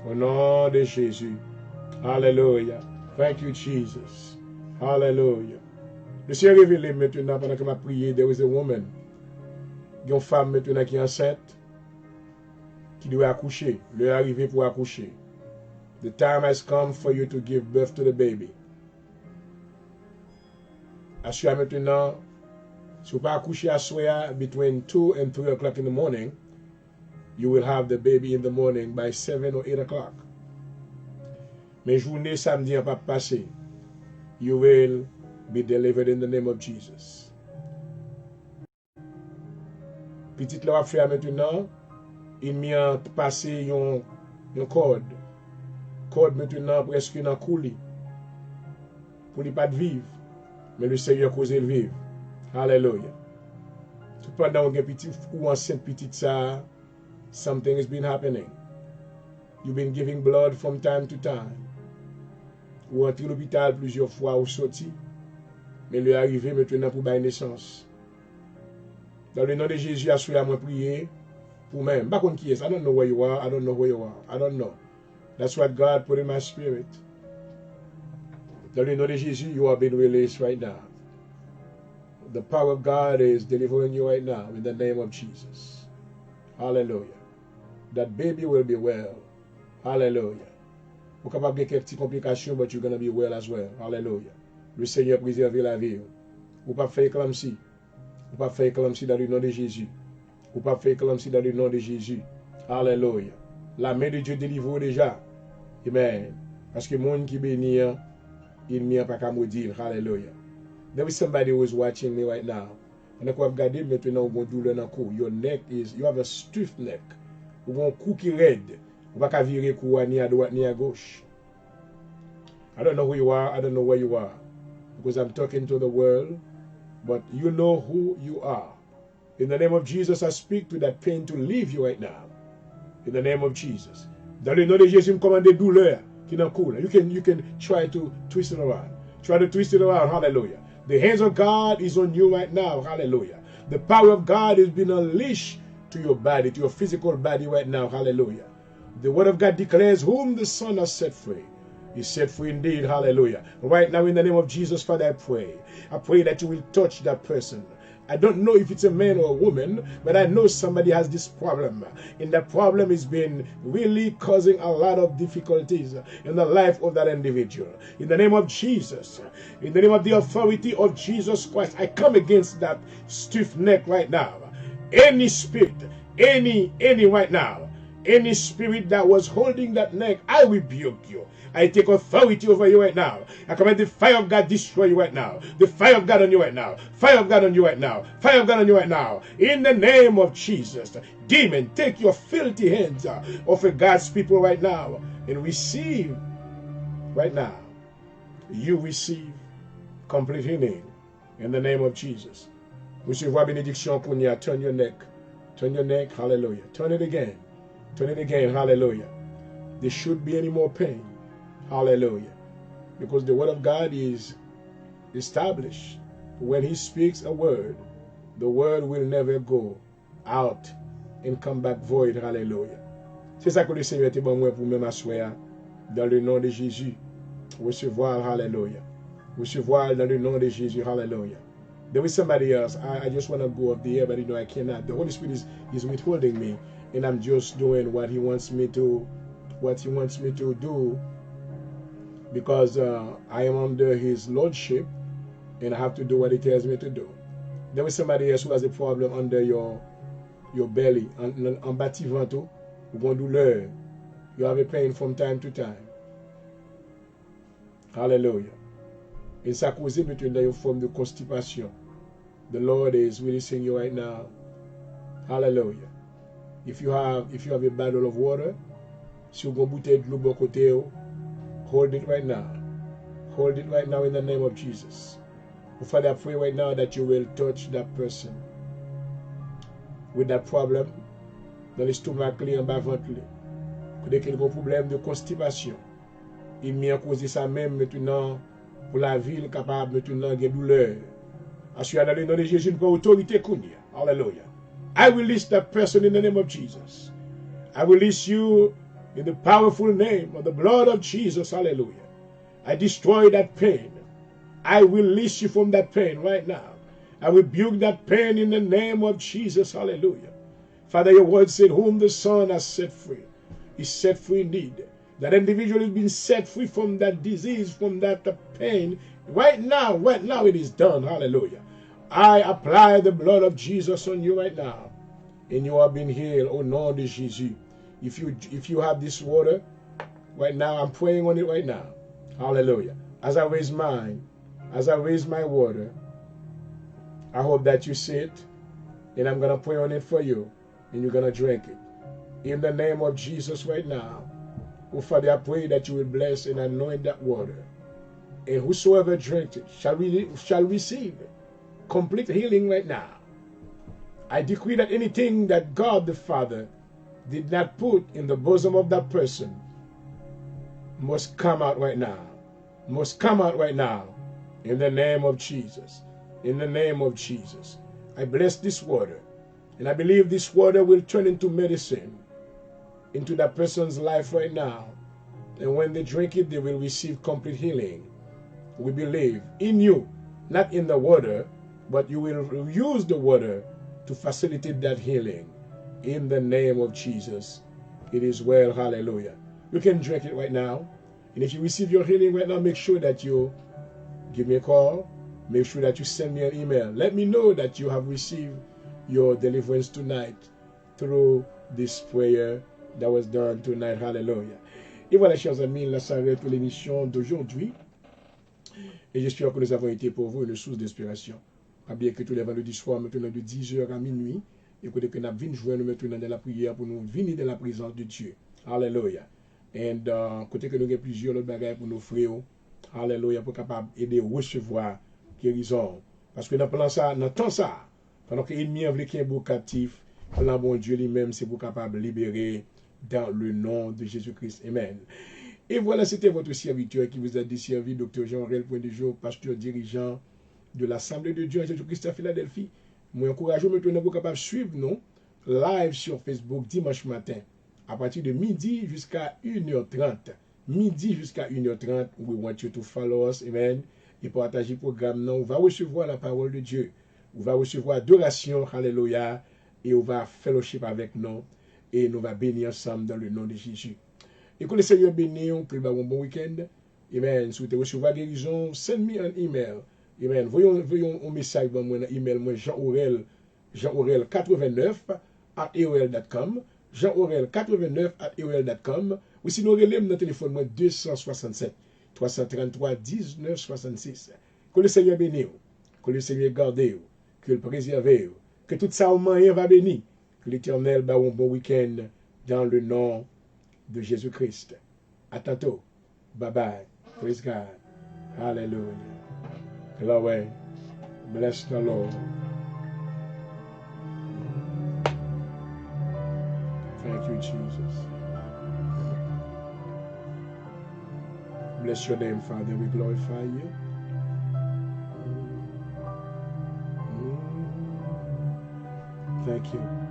Speaker 1: Au nom de Jésus. Hallelujah. Thank you, Jesus. Hallelujah. Le Seigneur révélé maintenant pendant que m'a prié, there is a woman. Il y a une femme maintenant qui est enceinte, qui doit accoucher. L'heure est arrivée pour accoucher. The time has come for you to give birth to the baby. Assure maintenant, si vous ne pouvez pas accoucher à soir between 2 and 3 o'clock in the morning, you will have the baby in the morning by 7 or 8 o'clock. Mais journée samedi n'a pas passé. You will be delivered in the name of Jesus. Petite là faire maintenant, il m'a passé un code. Code maintenant presque dans coulis. Pour ne pas vivre. Mais le Seigneur cause le vivre. Hallelujah. Tout pendant que petit ou enceinte petite ça, something has been happening. You've been giving blood from time to time. Ou entrer l'hôpital plusieurs fois ou sorti. Mais lui arrivé maintenant pour bailler naissance. Dans le nom de Jésus, assuré à moi prier pour même. Pas contre qui est. I don't know where you are. I don't know where you are. I don't know. That's what God put in my spirit. Dans le nom de Jésus, you are being released right now. The power of God is delivering you right now in the name of Jesus. Hallelujah. That baby will be well. Hallelujah. Vous êtes capable de quelques petites complications, but you're going to be well as well. Hallelujah. Le Seigneur préserve la vie. Ou pas faire éclampsie. Ou pas faire éclampsie dans le nom de Jésus. Ou pas faire éclampsie dans le nom de Jésus. Alléluia. La main de Dieu délivre déjà. Amen. Parce que le monde qui bénit, il n'y a pas qu'à maudire. Hallelujah. There is somebody who is watching me right now. And if you have got maintenant, vous douleur dans le cou. Your neck is, you have a stiff neck. Vous avez un cou qui raide. Vous ne pouvez pas virer cou ni à droite ni à gauche. I don't know who you are. I don't know where you are. Because I'm talking to the world. But you know who you are. In the name of Jesus, I speak to that pain to leave you right now. In the name of Jesus. Dans le nom de Jésus, je commande des douleurs qui n'en coulent. You can try to twist it around. Try to twist it around. Hallelujah. The hands of God is on you right now. Hallelujah. The power of God has been unleashed to your body, to your physical body right now. Hallelujah. The word of God declares, whom the Son has set free is set free indeed. Hallelujah. Right now, in the name of Jesus, Father, I pray. I pray that you will touch that person. I don't know if it's a man or a woman, but I know somebody has this problem. And that problem has been really causing a lot of difficulties in the life of that individual. In the name of Jesus, in the name of the authority of Jesus Christ, I come against that stiff neck right now. Any spirit, any right now, any spirit that was holding that neck, I rebuke you. I take authority over you right now. I command the fire of God destroy you right now. The fire of God on you right now. Fire of God on you right now. Fire of God on you right now. In the name of Jesus. Demon, take your filthy hands off of God's people right now and receive right now. You receive complete healing in the name of Jesus. Recevez bénédiction pour nous. Turn your neck. Turn your neck. Hallelujah. Turn it again. Turn it again. Hallelujah. There should be any more pain. Hallelujah. Because the word of God is established. When he speaks a word, the word will never go out and come back void. Hallelujah. C'est ça que le Seigneur était bon moi pour me m'asseoir dans le nom de Jésus. Recevoir. Hallelujah. Recevoir dans le nom de Jésus. Hallelujah. There is somebody else. I just want to go up there, but I cannot. The Holy Spirit is withholding me, and I'm just doing what he wants me to do. Because I am under his lordship and I have to do what he tells me to do. There is somebody else who has a problem under your belly, en bas du ventre, ou en douleur. You have a pain from time to time. Hallelujah. Et ça cause maintenant une forme de constipation. The Lord is releasing you right now. Hallelujah. If you have a bottle of water, si vous avez une bouteille de l'eau bon côté, hold it right now. Hold it right now in the name of Jesus. Oh, Father, I pray right now that you will touch that person with that problem dans l'estomac en bas ventre. Dès qu'il y a un problème de constipation, il m'y a causé ça même maintenant pour la ville capable maintenant de douleur. As you are dans le nom de Jésus, pour autorité kounia. Hallelujah. I release that person in the name of Jesus. I release you in the powerful name of the blood of Jesus. Hallelujah. I destroy that pain. I release you from that pain right now. I rebuke that pain in the name of Jesus. Hallelujah. Father, your word said, whom the Son has set free is set free indeed. That individual has been set free from that disease, from that pain. Right now it is done. Hallelujah. I apply the blood of Jesus on you right now. And you have been healed. Au nom de Jésus. If you have this water right now, I'm praying on it right now. Hallelujah. As I raise my water, I hope that you see it. And I'm going to pray on it for you. And you're going to drink it. In the name of Jesus right now. Oh, Father, I pray that you will bless and anoint that water. And whosoever drinks it shall receive complete healing right now. I decree that anything that God the Father did not put in the bosom of that person must come out right now. Must come out right now. In the name of Jesus. In the name of Jesus. I bless this water. And I believe this water will turn into medicine into that person's life right now. And when they drink it, they will receive complete healing. We believe in you, not in the water, but you will use the water to facilitate that healing. In the name of Jesus, it is well. Hallelujah. You can drink it right now. And if you receive your healing right now, make sure that you give me a call. make sure that you send me an email. Let me know that you have received your deliverance tonight through this prayer that was done tonight. Hallelujah. Et voilà, chers amis, là s'arrête pour l'émission d'aujourd'hui. Et j'espère que nous avons été pour vous une source d'inspiration. Bien que tous les vendredis soirs, maintenant de 10h à minuit, écoutez que nous venons joindre maintenant dans la prière pour nous venir dans la présence de Dieu. Alléluia. Et côté que nous avons plusieurs autres bagages pour nous frères. Alléluia, pour capable aider à recevoir guérison. Parce que dans ça, dans temps ça, pendant que l'ennemi a voulu qu'il y ait beau captif, le bon Dieu lui-même, c'est pour capable libérer dans le nom de Jésus-Christ. Amen. Et voilà, c'était votre serviteur qui vous a desservi, Dr. Jean-Aurel Point de Jour, pasteur dirigeant de l'Assemblée de Dieu en Jésus-Christ à Philadelphie. Moi, encourage maintenant pour capable suivre nous live sur Facebook dimanche matin à partir de midi jusqu'à 1h30. Midi jusqu'à 1h30. We want you to follow us. Amen. Et partager le programme. On va recevoir la parole de Dieu. On va recevoir adoration. Alléluia. Et on va fellowship avec nous. Et nous va bénir ensemble dans le nom de Jésus. Et que le Seigneur bénisse. Que nous avons un bon week-end. Amen. Si vous recevoir guérison, send me an email. Amen. Voyons un message dans mon email. Moi, Jean-Aurel89@aol.com. Jean-Aurel89@aol.com. Ou sinon, relève notre téléphone, moi, 267 333 19 66. Que le Seigneur bénisse. Que le Seigneur garde. Que le préserve. Que tout ça au moyen va bénir. Que l'Éternel bat un bon week-end dans le nom de Jésus-Christ. À tantôt. Bye bye. Praise God. Hallelujah. Glory. Bless the Lord. Thank you, Jesus. Bless your name, Father. We glorify you. Thank you.